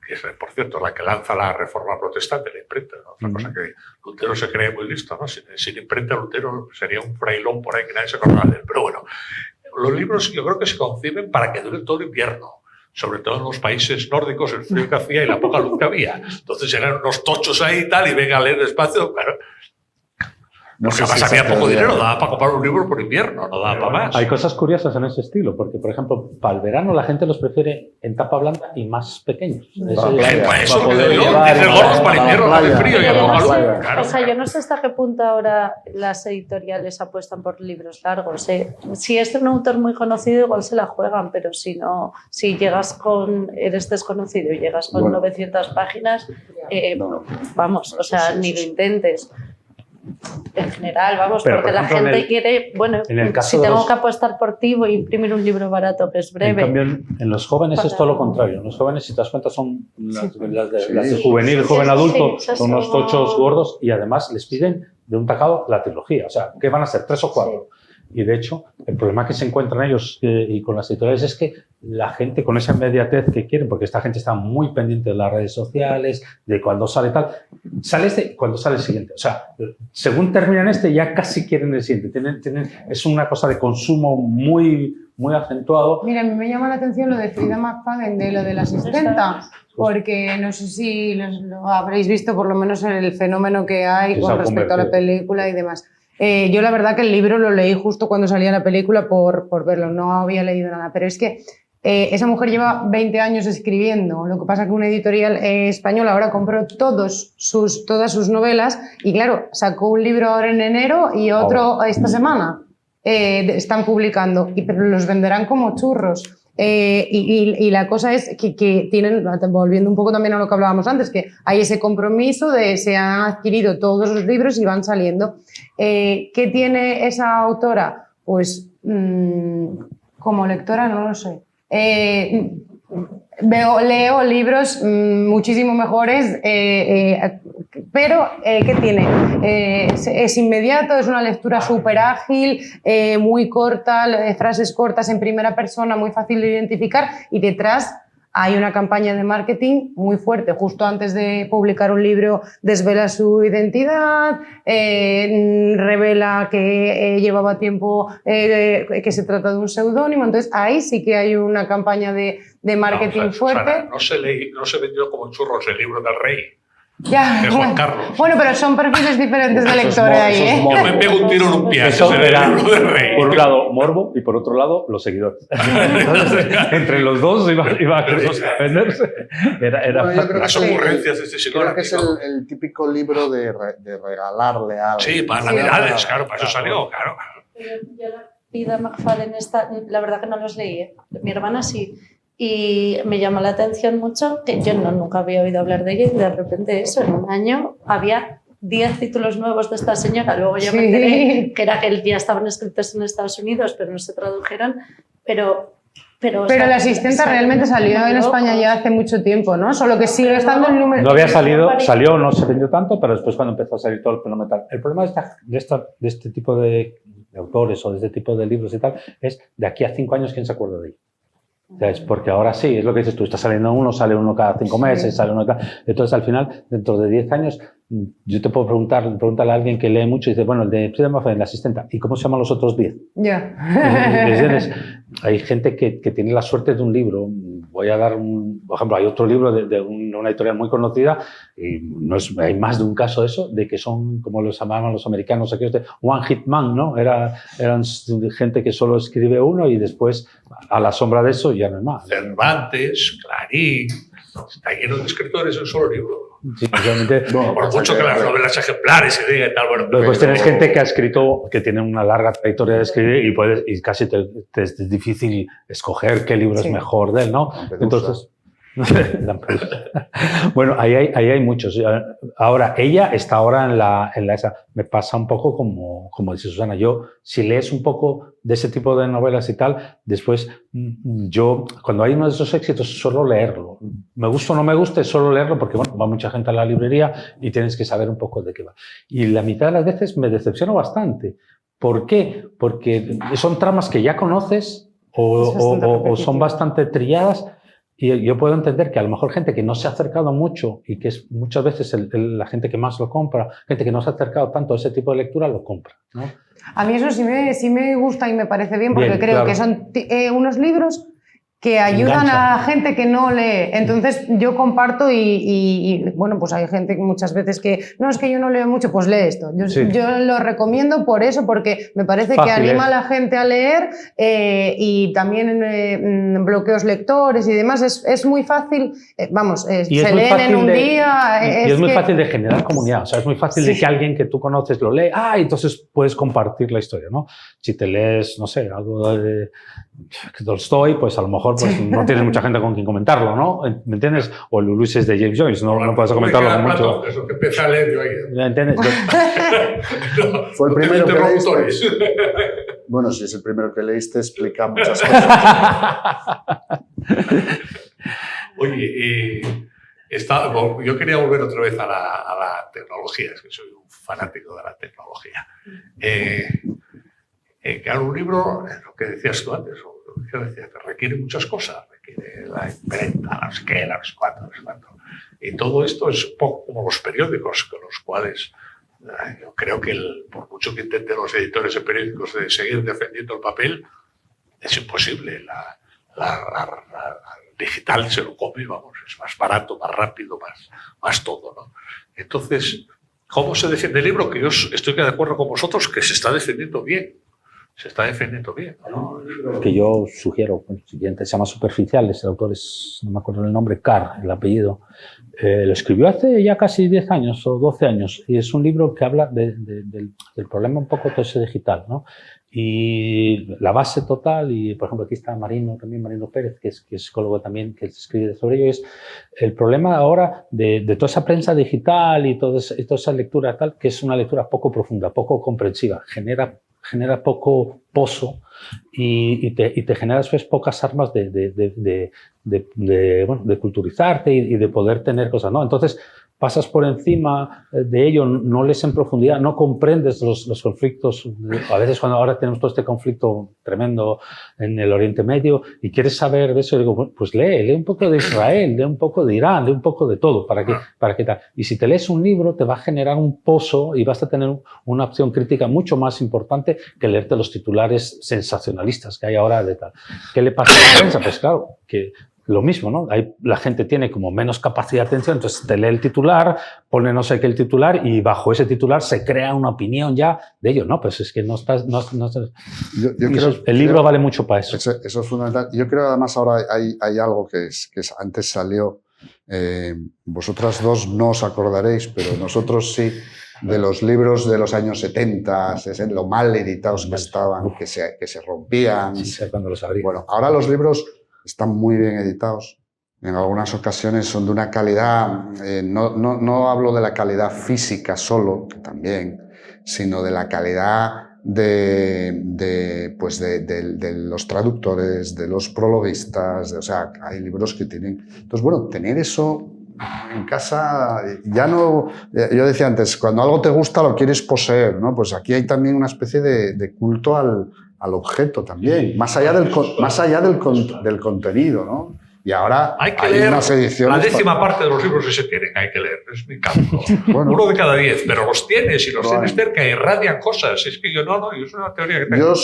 Que es, por cierto, la que lanza la reforma protestante, la imprenta, ¿no? Otra cosa que Lutero se cree muy listo, ¿no? Sin imprenta, Lutero sería un frailón por ahí que nadie se acordaba de él. Pero bueno, los libros yo creo que se conciben para que duren todo el invierno. O sobre todo en los países nórdicos, el frío que hacía y la poca luz que había. Entonces llegaron unos tochos ahí y tal, y venga a leer despacio, claro. No Porque sé si además se había poco atrevería. dinero, daba para comprar un libro por invierno, no daba para más. Hay cosas curiosas en ese estilo, porque, por ejemplo, para el verano la gente los prefiere en tapa blanda y más pequeños. Para la playa. Pues eso para que poder yo, llevar dices en gorros la- para el invierno, para la para el frío y playa, el Yo no poca sé, luz, claro. o sea, yo no sé hasta qué punto ahora las editoriales apuestan por libros largos. Si es de un autor muy conocido, igual se la juegan, pero si no, si eres desconocido y llegas con Bueno. 900 páginas, No. vamos, o sea, Sí, ni sí, lo sí. intentes. En general, vamos, Pero, porque por la ejemplo, gente quiere, bueno, en el caso si de tengo los- que apostar por ti, voy a imprimir un libro barato que es En breve. cambio, en los jóvenes es Para- todo lo contrario. Los jóvenes, si te das cuenta, son las de Sí. juvenil, Sí, joven sí, adulto, sí, son unos eso- tochos gordos y además les piden de un tacado la trilogía. O sea, ¿qué van a ser? 3 o 4. Y de hecho, el problema que se encuentran ellos y con las editoriales es que la gente con esa inmediatez que quieren, porque esta gente está muy pendiente de las redes sociales, de cuando sale tal, sale este y cuando sale el siguiente. O sea, según terminan este, ya casi quieren el siguiente. Es una cosa de consumo muy acentuado. Mira, a mí me llama la atención lo de Frida McFadden, de lo de la asistenta, porque no sé si lo habréis visto, por lo menos en el fenómeno que hay Que se con ha respecto a la convertido. película y demás. Yo la verdad que el libro lo leí justo cuando salía la película por verlo, no había leído nada, pero es que esa mujer lleva 20 años escribiendo, lo que pasa que una editorial española ahora compró todas sus novelas y claro, sacó un libro ahora en enero y otro esta semana. Están publicando, pero los venderán como churros. Y la cosa es que tienen, volviendo un poco también a lo que hablábamos antes, que hay ese compromiso de se han adquirido todos los libros y van saliendo. ¿Qué tiene esa autora? Pues como lectora no lo sé. Leo libros muchísimo mejores, pero ¿qué tiene? Es inmediato, es una lectura súper ágil, muy corta, frases cortas en primera persona, muy fácil de identificar y detrás hay una campaña de marketing muy fuerte. Justo antes de publicar un libro desvela su identidad, revela que llevaba tiempo, que se trata de un seudónimo. Entonces ahí sí que hay una campaña de marketing No, fuerte. Susana, no se vendió como churros el libro del rey, Ya, de Juan Carlos. Bueno, pero son perfiles diferentes de Esos lectores ahí, esos ¿eh? Yo me pego un tiro en un pie Eso en era, el libro del rey. por un lado, morbo y por otro lado, los seguidores. Entonces, entre los dos iba a venderse. Era Bueno, yo creo Las que sí. ocurrencias de este señor. Creo que es amigo. el típico libro de regalarle algo. Sí, para Sí. Navidades, claro, para eso salió, claro. Yo la Frida McFadden la verdad que no los leí, ¿eh? Mi hermana sí. Y me llamó la atención mucho que yo nunca había oído hablar de ella y de repente eso, en un año había 10 títulos nuevos de esta señora. Luego ya me Sí. enteré que era que ya estaban escritos en Estados Unidos, pero no se tradujeron. Pero o sea, La asistenta realmente salió en España ya hace mucho tiempo, ¿no? Solo que sigue estando el número. No había salió, no se vendió tanto, pero después cuando empezó a salir todo el fenómeno. El problema de este tipo de autores o de este tipo de libros y tal es de aquí a 5 años quién se acuerda de ellos. ¿Sabes? Porque ahora sí, es lo que dices tú, está saliendo uno, sale uno cada 5 meses, sale uno cada... Entonces, al final, dentro de 10 años, yo te puedo preguntarle a alguien que lee mucho y dice, bueno, el de Frida McFadden, la asistenta, ¿y cómo se llaman los otros 10? Ya. ¿Entiendes? Hay gente que tiene la suerte de un libro. Voy a dar por ejemplo, hay otro libro de una editorial muy conocida, y hay más de un caso de eso, de que son, como los llamaban los americanos, aquellos de One Hit Man, ¿no? Eran gente que solo escribe uno y después, a la sombra de eso, ya no hay más. Cervantes, Clarín, está lleno de escritores en un solo libro. Sí, realmente, Por mucho que las novelas ejemplares se diga y tal, bueno, después tienes gente que ha escrito, que tiene una larga trayectoria de escribir y casi es difícil escoger qué libro Sí. es mejor de él, ¿no? Lampedusa. Entonces, bueno, ahí hay muchos. Ahora, ella está ahora en la esa. Me pasa un poco como dice Susana. Yo, si lees un poco de ese tipo de novelas y tal, después yo, cuando hay uno de esos éxitos, suelo leerlo. Me gusta o no me guste, suelo leerlo porque, bueno, va mucha gente a la librería y tienes que saber un poco de qué va. Y la mitad de las veces me decepciono bastante. ¿Por qué? Porque son tramas que ya conoces o son bastante trilladas. Y yo puedo entender que a lo mejor gente que no se ha acercado mucho y que es muchas veces la gente que más lo compra, gente que no se ha acercado tanto a ese tipo de lectura, lo compra, ¿no? A mí eso sí me gusta y me parece bien porque Bien, creo claro. que son unos libros que ayudan Engancha. a gente que no lee. Entonces yo comparto y, bueno, pues hay gente que muchas veces que no, es que yo no leo mucho, pues lee esto. Yo lo recomiendo por eso, porque me parece que anima a la gente a leer y también bloqueos lectores y demás. Es muy fácil, vamos, se leen en un día. Y es muy fácil de generar comunidad, o sea, es muy fácil de que alguien que tú conoces lo lee, entonces puedes compartir la historia, ¿no? Si te lees, no sé, algo de Tolstoy, pues a lo mejor pues, no tienes mucha gente con quien comentarlo, ¿no? ¿Me entiendes? O el Ulises de James Joyce, no puedes comentarlo con mucho. Eso que empieza a leer yo ahí. ¿Me entiendes? Fue el primero que leíste. Bueno, si es el primero que leíste, explica muchas cosas. Oye, yo quería volver otra vez a la tecnología, es que soy un fanático de la tecnología. Claro, un libro, lo que decías tú antes, requiere muchas cosas, requiere la imprenta, no sé qué, no sé cuánto, no sé cuánto. Y todo esto es un poco como los periódicos, con los cuales yo creo que por mucho que intenten los editores de periódicos de seguir defendiendo el papel, es imposible. El digital se lo come, vamos, es más barato, más rápido, más todo, ¿no? Entonces, ¿cómo se defiende el libro? Que yo estoy de acuerdo con vosotros que se está defendiendo bien. Se está defendiendo bien, ¿no? Que yo sugiero, el siguiente, se llama Superficiales, el autor es, no me acuerdo el nombre, Carr, el apellido. Lo escribió hace ya casi 10 años o 12 años y es un libro que habla del problema un poco todo ese digital, ¿no? Y la base total, y por ejemplo aquí está Marino Pérez, que es psicólogo también, que escribe sobre ello, es el problema ahora de toda esa prensa digital y toda esa lectura tal, que es una lectura poco profunda, poco comprensiva, genera poco pozo y te generas pues, pocas armas de culturizarte y de poder tener cosas, ¿no? Entonces pasas por encima de ello, no lees en profundidad, no comprendes los conflictos. A veces cuando ahora tenemos todo este conflicto tremendo en el Oriente Medio y quieres saber de eso, digo, pues lee un poco de Israel, lee un poco de Irán, lee un poco de todo, para que tal. Y si te lees un libro te va a generar un pozo y vas a tener una opción crítica mucho más importante que leerte los titulares sensacionalistas que hay ahora de tal. ¿Qué le pasa a la prensa? Pues claro, que lo mismo, ¿no? La gente tiene como menos capacidad de atención, entonces te lee el titular, pone no sé qué el titular y bajo ese titular se crea una opinión ya de ellos, ¿no? Pues es que no estás... el libro vale mucho para eso. Eso es fundamental. Yo creo además ahora hay algo que antes salió, vosotras dos no os acordaréis, pero nosotros sí, de los libros de los años 70, 60, lo mal editados que estaban, que se rompían. Sí, cuando los abrí. Bueno, ahora los libros están muy bien editados. En algunas ocasiones son de una calidad, no hablo de la calidad física solo, que también, sino de la calidad de los traductores, de los prologuistas, o sea, hay libros que tienen... Entonces, bueno, tener eso en casa, ya no... Yo decía antes, cuando algo te gusta lo quieres poseer, ¿no? Pues aquí hay también una especie de culto al objeto también, más allá del contenido, ¿no? Y ahora hay leer unas ediciones... La 10ª parte de los libros que se tienen, hay que leer, es mi cálculo. Bueno, 1 de cada 10, pero los tienes y los tienes cerca y irradian cosas. Es que yo es una teoría que tengo.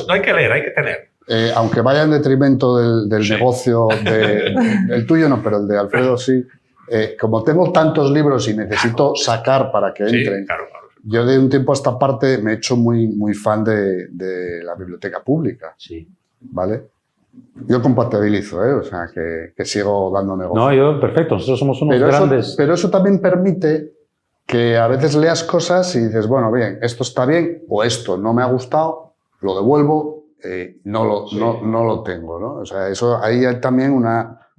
No hay que leer, hay que tener. Aunque vaya en detrimento del negocio, el tuyo no, pero el de Alfredo sí. Como tengo tantos libros y necesito sacar para que entren, claro. Yo de un tiempo a esta parte me he hecho muy fan de la biblioteca pública. Sí. ¿Vale? Yo compatibilizo, o sea, que sigo dando negocio. No, yo, perfecto, nosotros somos unos grandes... Pero eso también permite que a veces leas cosas y dices, bueno, bien, esto está bien o esto no me ha gustado, lo devuelvo, no lo tengo, ¿no? O sea, eso, ahí hay también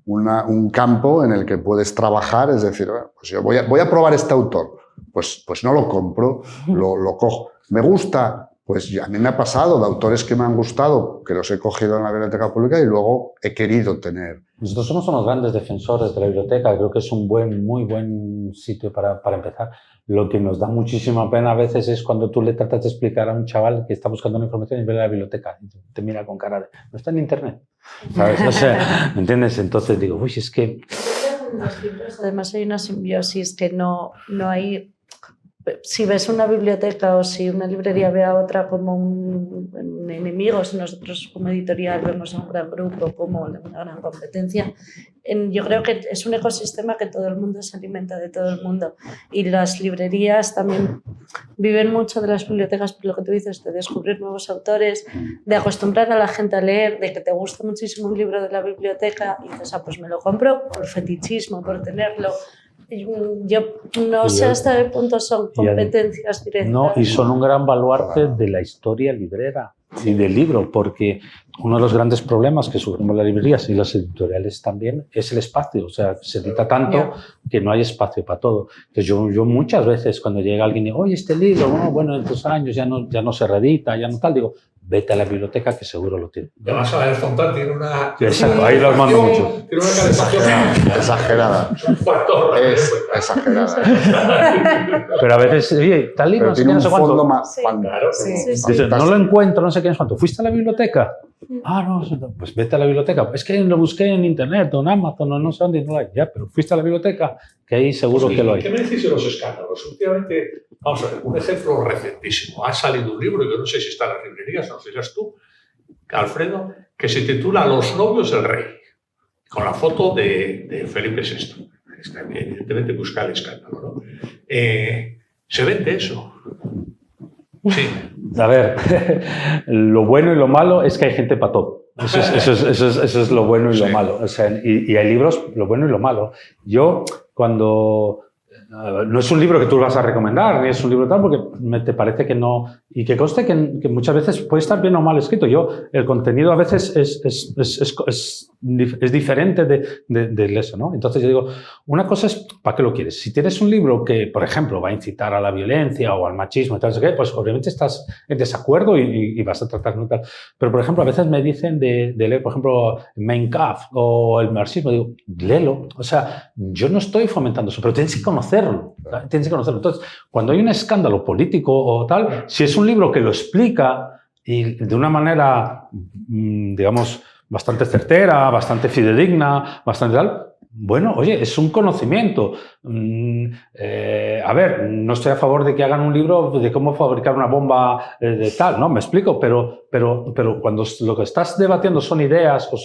un campo en el que puedes trabajar, es decir, bueno, pues yo voy a probar este autor, pues no lo compro, lo cojo. ¿Me gusta? Pues a mí me ha pasado de autores que me han gustado, que los he cogido en la biblioteca pública y luego he querido tener. Nosotros somos unos grandes defensores de la biblioteca, creo que es un muy buen sitio para empezar. Lo que nos da muchísima pena a veces es cuando tú le tratas de explicar a un chaval que está buscando una información y ve la biblioteca y te mira con cara de, no está en internet, ¿sabes? O sea, ¿me entiendes? Entonces digo, uy, es que... En los libros además hay una simbiosis que no hay... si ves una biblioteca o si una librería ve a otra como un enemigo, si nosotros como editorial vemos a un gran grupo como una gran competencia, yo creo que es un ecosistema que todo el mundo se alimenta de todo el mundo, y las librerías también viven mucho de las bibliotecas, por lo que tú dices, de descubrir nuevos autores, de acostumbrar a la gente a leer, de que te gusta muchísimo un libro de la biblioteca y dices, pues me lo compro por fetichismo, por tenerlo. Yo no sé hasta qué punto son competencias directas. No, y son un gran baluarte de la historia librera y del libro, porque uno de los grandes problemas que sufrimos las librerías y las editoriales también es el espacio. O sea, se edita tanto que no hay espacio para todo. Entonces yo muchas veces cuando llega alguien y dice, oye, este libro, bueno, en 2 años ya no se reedita, ya no tal, digo, vete a la biblioteca que seguro lo tiene. Además, a la del Fontán tiene una... Exacto, ahí los mando mucho. Tiene una calefacción exagerada. Es un factor. Es exagerada. Pero a veces, oye, tal libro, Pero tiene un fondo cuánto. más Sí. Claro, Dice, no lo encuentro, no sé qué es cuánto. ¿Fuiste a la biblioteca? Ah, no, pues vete a la biblioteca. Es que lo busqué en internet o en Amazon o no sé dónde, no lo hay. Ya, pero fuiste a la biblioteca, que ahí seguro que lo hay. ¿Qué me decís de los escándalos? Últimamente, vamos a ver, un ejemplo recentísimo. Ha salido un libro, yo no sé si está en las librerías, no sé si eras tú, Alfredo, que se titula Los novios del rey, con la foto de Felipe VI. Evidentemente busca el escándalo, ¿no? ¿Se vende eso? Sí. A ver, lo bueno y lo malo es que hay gente para todo. Eso es lo bueno y lo malo. O sea, y hay libros, lo bueno y lo malo. Yo, cuando... no es un libro que tú vas a recomendar, ni es un libro tal, porque te parece que no... Y que conste que muchas veces puede estar bien o mal escrito. El contenido a veces es diferente de eso, ¿no? Entonces yo digo, una cosa es, ¿para qué lo quieres? Si tienes un libro que, por ejemplo, va a incitar a la violencia o al machismo y tal, pues obviamente estás en desacuerdo y vas a tratarlo tal. Pero, por ejemplo, a veces me dicen de leer, por ejemplo, Mein Kampf o el marxismo. Digo, léelo. O sea, yo no estoy fomentando eso, pero tienes que conocerlo. Tienes que conocerlo. Entonces, cuando hay un escándalo político o tal, si es un libro que lo explica y de una manera, digamos, bastante certera, bastante fidedigna, bastante tal, bueno, oye, es un conocimiento. A ver, no estoy a favor de que hagan un libro de cómo fabricar una bomba de tal, ¿no? Me explico, pero cuando lo que estás debatiendo son ideas o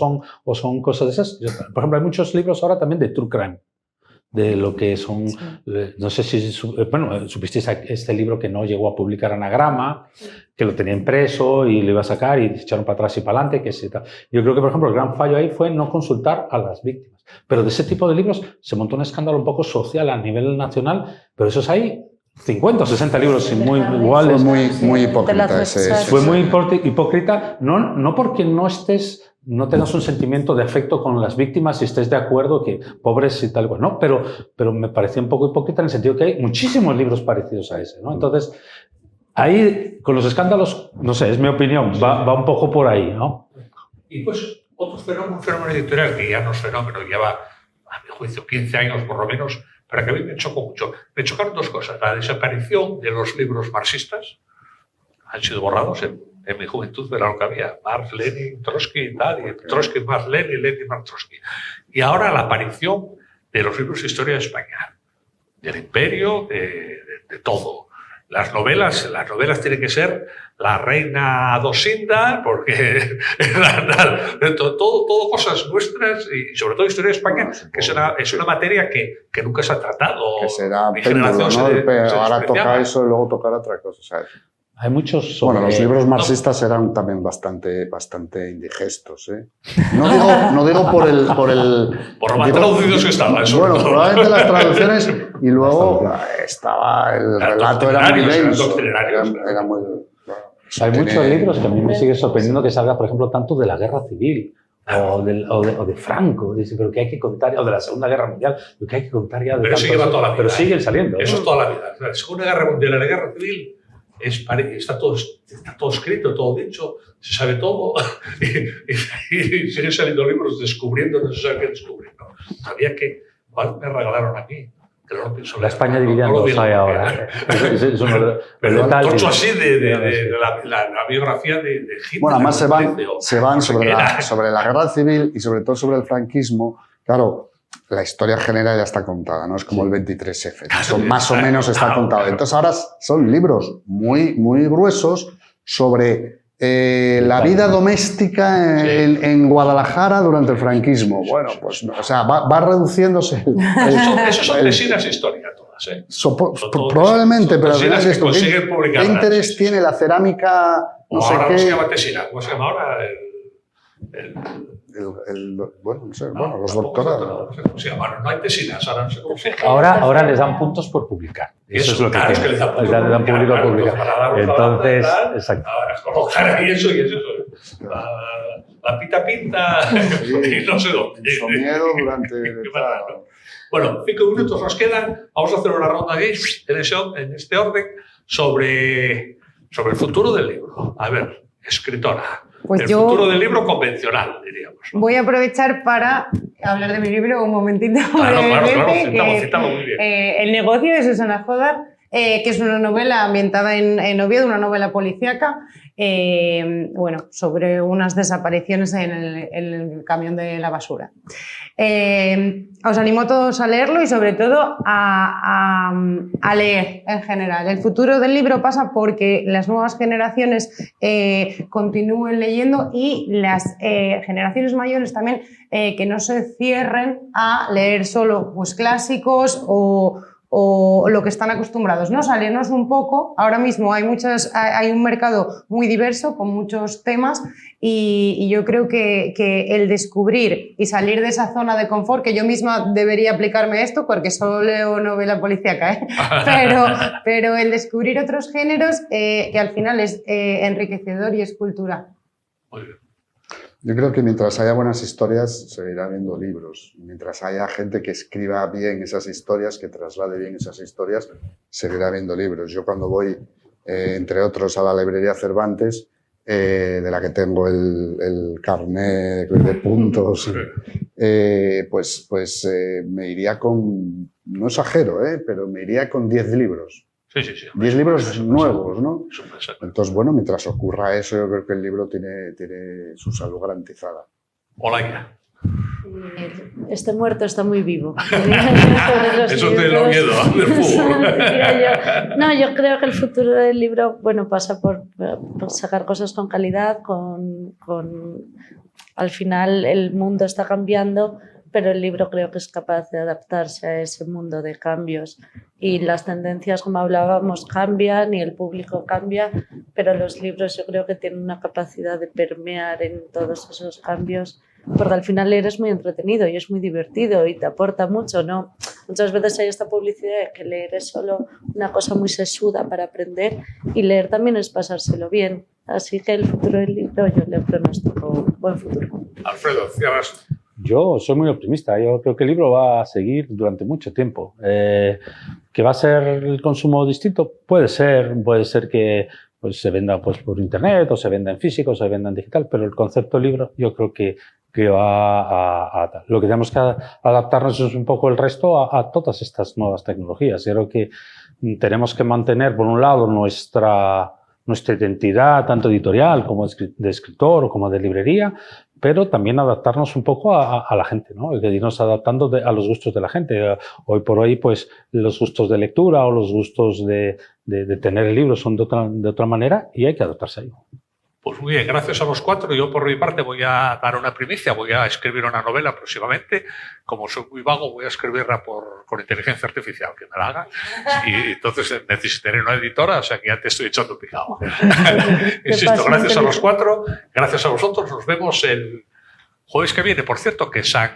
son cosas de esas, por ejemplo, hay muchos libros ahora también de true crime, de lo que son, no sé si, bueno, supisteis este libro que no llegó a publicar Anagrama, que lo tenía impreso y lo iba a sacar y se echaron para atrás y para adelante, que sí, tal. Yo creo que, por ejemplo, el gran fallo ahí fue no consultar a las víctimas. Pero de ese tipo de libros se montó un escándalo un poco social a nivel nacional, pero esos hay 50 o 60 libros muy iguales. Fue muy hipócrita ese. Fue muy hipócrita, no porque no tengas un sentimiento de afecto con las víctimas y estés de acuerdo que pobres y tal, no, pero me parecía un poco hipócrita en el sentido que hay muchísimos libros parecidos a ese, ¿no? Entonces, ahí, con los escándalos, no sé, es mi opinión, va un poco por ahí, ¿no? Y pues, un fenómeno editorial que ya no es fenómeno, lleva, a mi juicio, 15 años por lo menos, pero que a mí me chocó mucho. Me chocaron 2 cosas. La desaparición de los libros marxistas, han sido borrados en mi juventud, era lo que había. Marx, Lenin, Trotsky y tal, y Trotsky más Lenin, Lenin más Trotsky. Y ahora la aparición de los libros de historia de España, del imperio, de todo. Las novelas tienen que ser La reina Dosinda, porque todo cosas nuestras y sobre todo historia de España, que es una materia que nunca se ha tratado. Que será péndulo, ¿no? Ahora toca eso y luego tocará otra cosa. O sea, hay muchos bueno, los libros marxistas eran también bastante indigestos, ¿eh? No digo por lo más traducidos que estaban. Bueno, probablemente las traducciones y luego estaba el relato era muy denso. Era muy... Hay muchos libros que a mí me sigue sorprendiendo que salga, por ejemplo, tanto de la Guerra Civil o de Franco, dice, pero que hay que contar, o de la Segunda Guerra Mundial, lo que hay que contar ya de pero sigue toda la vida. Pero siguen saliendo. Eso es toda la vida. La Segunda Guerra Mundial y la Guerra Civil está todo escrito, todo dicho, se sabe todo y siguen saliendo libros descubriendo, no se sabe qué descubriendo. Sabía que, ¿cuál me regalaron a mí? Que no pienso la España dividida en dos hay ahora. Pero tocho así de la biografía de Hitler. Bueno, además se van sobre la Guerra Civil y sobre todo sobre el franquismo. Claro, la historia general ya está contada, ¿no? Es como el 23F. Claro, Más o menos está contado. Entonces ahora son libros muy, muy gruesos sobre la vida doméstica en Guadalajara durante el franquismo. Bueno, pues, o sea, va reduciéndose. Esos son tesinas historia todas, ¿eh? Probablemente, pero al final que esto, consiguen publicar. ¿qué interés tiene la cerámica? No sé ahora qué. no se llama tesina, ¿cómo se llama ahora? Bueno, no sé, bueno, los doctorados. No sé cómo se llama, no hay tesinas, ahora no sé cómo se llama. Ahora les dan puntos por publicar. Eso es lo que claro, tiene. les dan puntos Les dan por público a publicar. publicar. Entonces, exacto. Ahora colocar ahí eso y es eso. La pita pinta y no sé dónde. Mucho miedo durante... Qué barbaridad, ¿no? Bueno, 5 minutos nos quedan. Vamos a hacer una ronda aquí, en este orden, sobre el futuro del libro. A ver, escritora. Pues el yo futuro del libro convencional, diríamos, ¿no? voy a aprovechar para hablar de mi libro un momentito. Claro, brevemente, citamos muy bien. El negocio de Susana Jodar, que es una novela ambientada en Oviedo, una novela policíaca, bueno, sobre unas desapariciones en el camión de la basura. Os animo a todos a leerlo y sobre todo a leer en general. El futuro del libro pasa porque las nuevas generaciones continúen leyendo y las generaciones mayores también que no se cierren a leer solo pues, clásicos o lo que están acostumbrados, ¿no? Salirnos un poco. Ahora mismo hay un mercado muy diverso con muchos temas y yo creo que el descubrir y salir de esa zona de confort, que yo misma debería aplicarme esto porque solo leo novela policíaca, ¿eh? pero el descubrir otros géneros que al final es enriquecedor y es cultura. Muy bien. Yo creo que mientras haya buenas historias, seguirá habiendo libros. Mientras haya gente que escriba bien esas historias, que traslade bien esas historias, seguirá habiendo libros. Yo cuando voy, entre otros, a la librería Cervantes, de la que tengo el carnet de puntos, pues me iría con, no exagero, pero me iría con 10 libros. Sí. 10 libros nuevos, ¿no? Exacto. Entonces, bueno, mientras ocurra eso, yo creo que el libro tiene su salud garantizada. Hola, Este muerto está muy vivo. eso te lo miedo del fútbol. No, yo creo que el futuro del libro, bueno, pasa por sacar cosas con calidad, al final el mundo está cambiando, pero el libro creo que es capaz de adaptarse a ese mundo de cambios y las tendencias, como hablábamos, cambian y el público cambia, pero los libros yo creo que tienen una capacidad de permear en todos esos cambios, porque al final leer es muy entretenido y es muy divertido y te aporta mucho, ¿no? Muchas veces hay esta publicidad de que leer es solo una cosa muy sesuda para aprender y leer también es pasárselo bien. Así que el futuro del libro yo le pronostico un buen futuro. Alfredo, cierras. Yo soy muy optimista. Yo creo que el libro va a seguir durante mucho tiempo. ¿Que va a ser el consumo distinto? Puede ser que pues, se venda pues, por internet o se venda en físico o se venda en digital, pero el concepto libro yo creo que va a lo que tenemos que adaptarnos es un poco el resto a todas estas nuevas tecnologías. Yo creo que tenemos que mantener, por un lado, nuestra identidad, tanto editorial como de escritor o como de librería, pero también adaptarnos un poco a la gente, ¿no? Que irnos adaptando a los gustos de la gente. Hoy por hoy, pues, los gustos de lectura o los gustos de tener el libro son de otra manera y hay que adaptarse a ello. Pues muy bien, gracias a los cuatro. Yo por mi parte voy a dar una primicia, voy a escribir una novela próximamente. Como soy muy vago, voy a escribirla con inteligencia artificial, que me la haga. Y entonces necesitaré una editora, o sea que ya te estoy echando picado. Insisto, gracias a los cuatro, gracias a vosotros. Nos vemos el jueves que viene. Por cierto, que San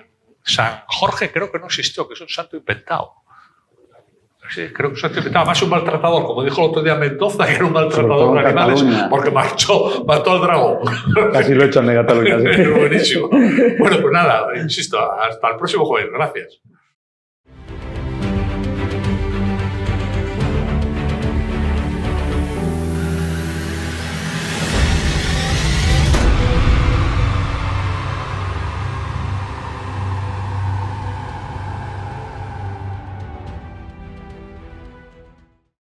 Jorge creo que no existió, que es un santo inventado. Sí, creo que es un santo inventado. Además, un maltratador, como dijo el otro día Mendoza, que era un maltratador de animales, porque mató al dragón. Casi lo echan de Cataluña. ¿Sí? Buenísimo. Bueno, pues nada, insisto, hasta el próximo jueves. Gracias.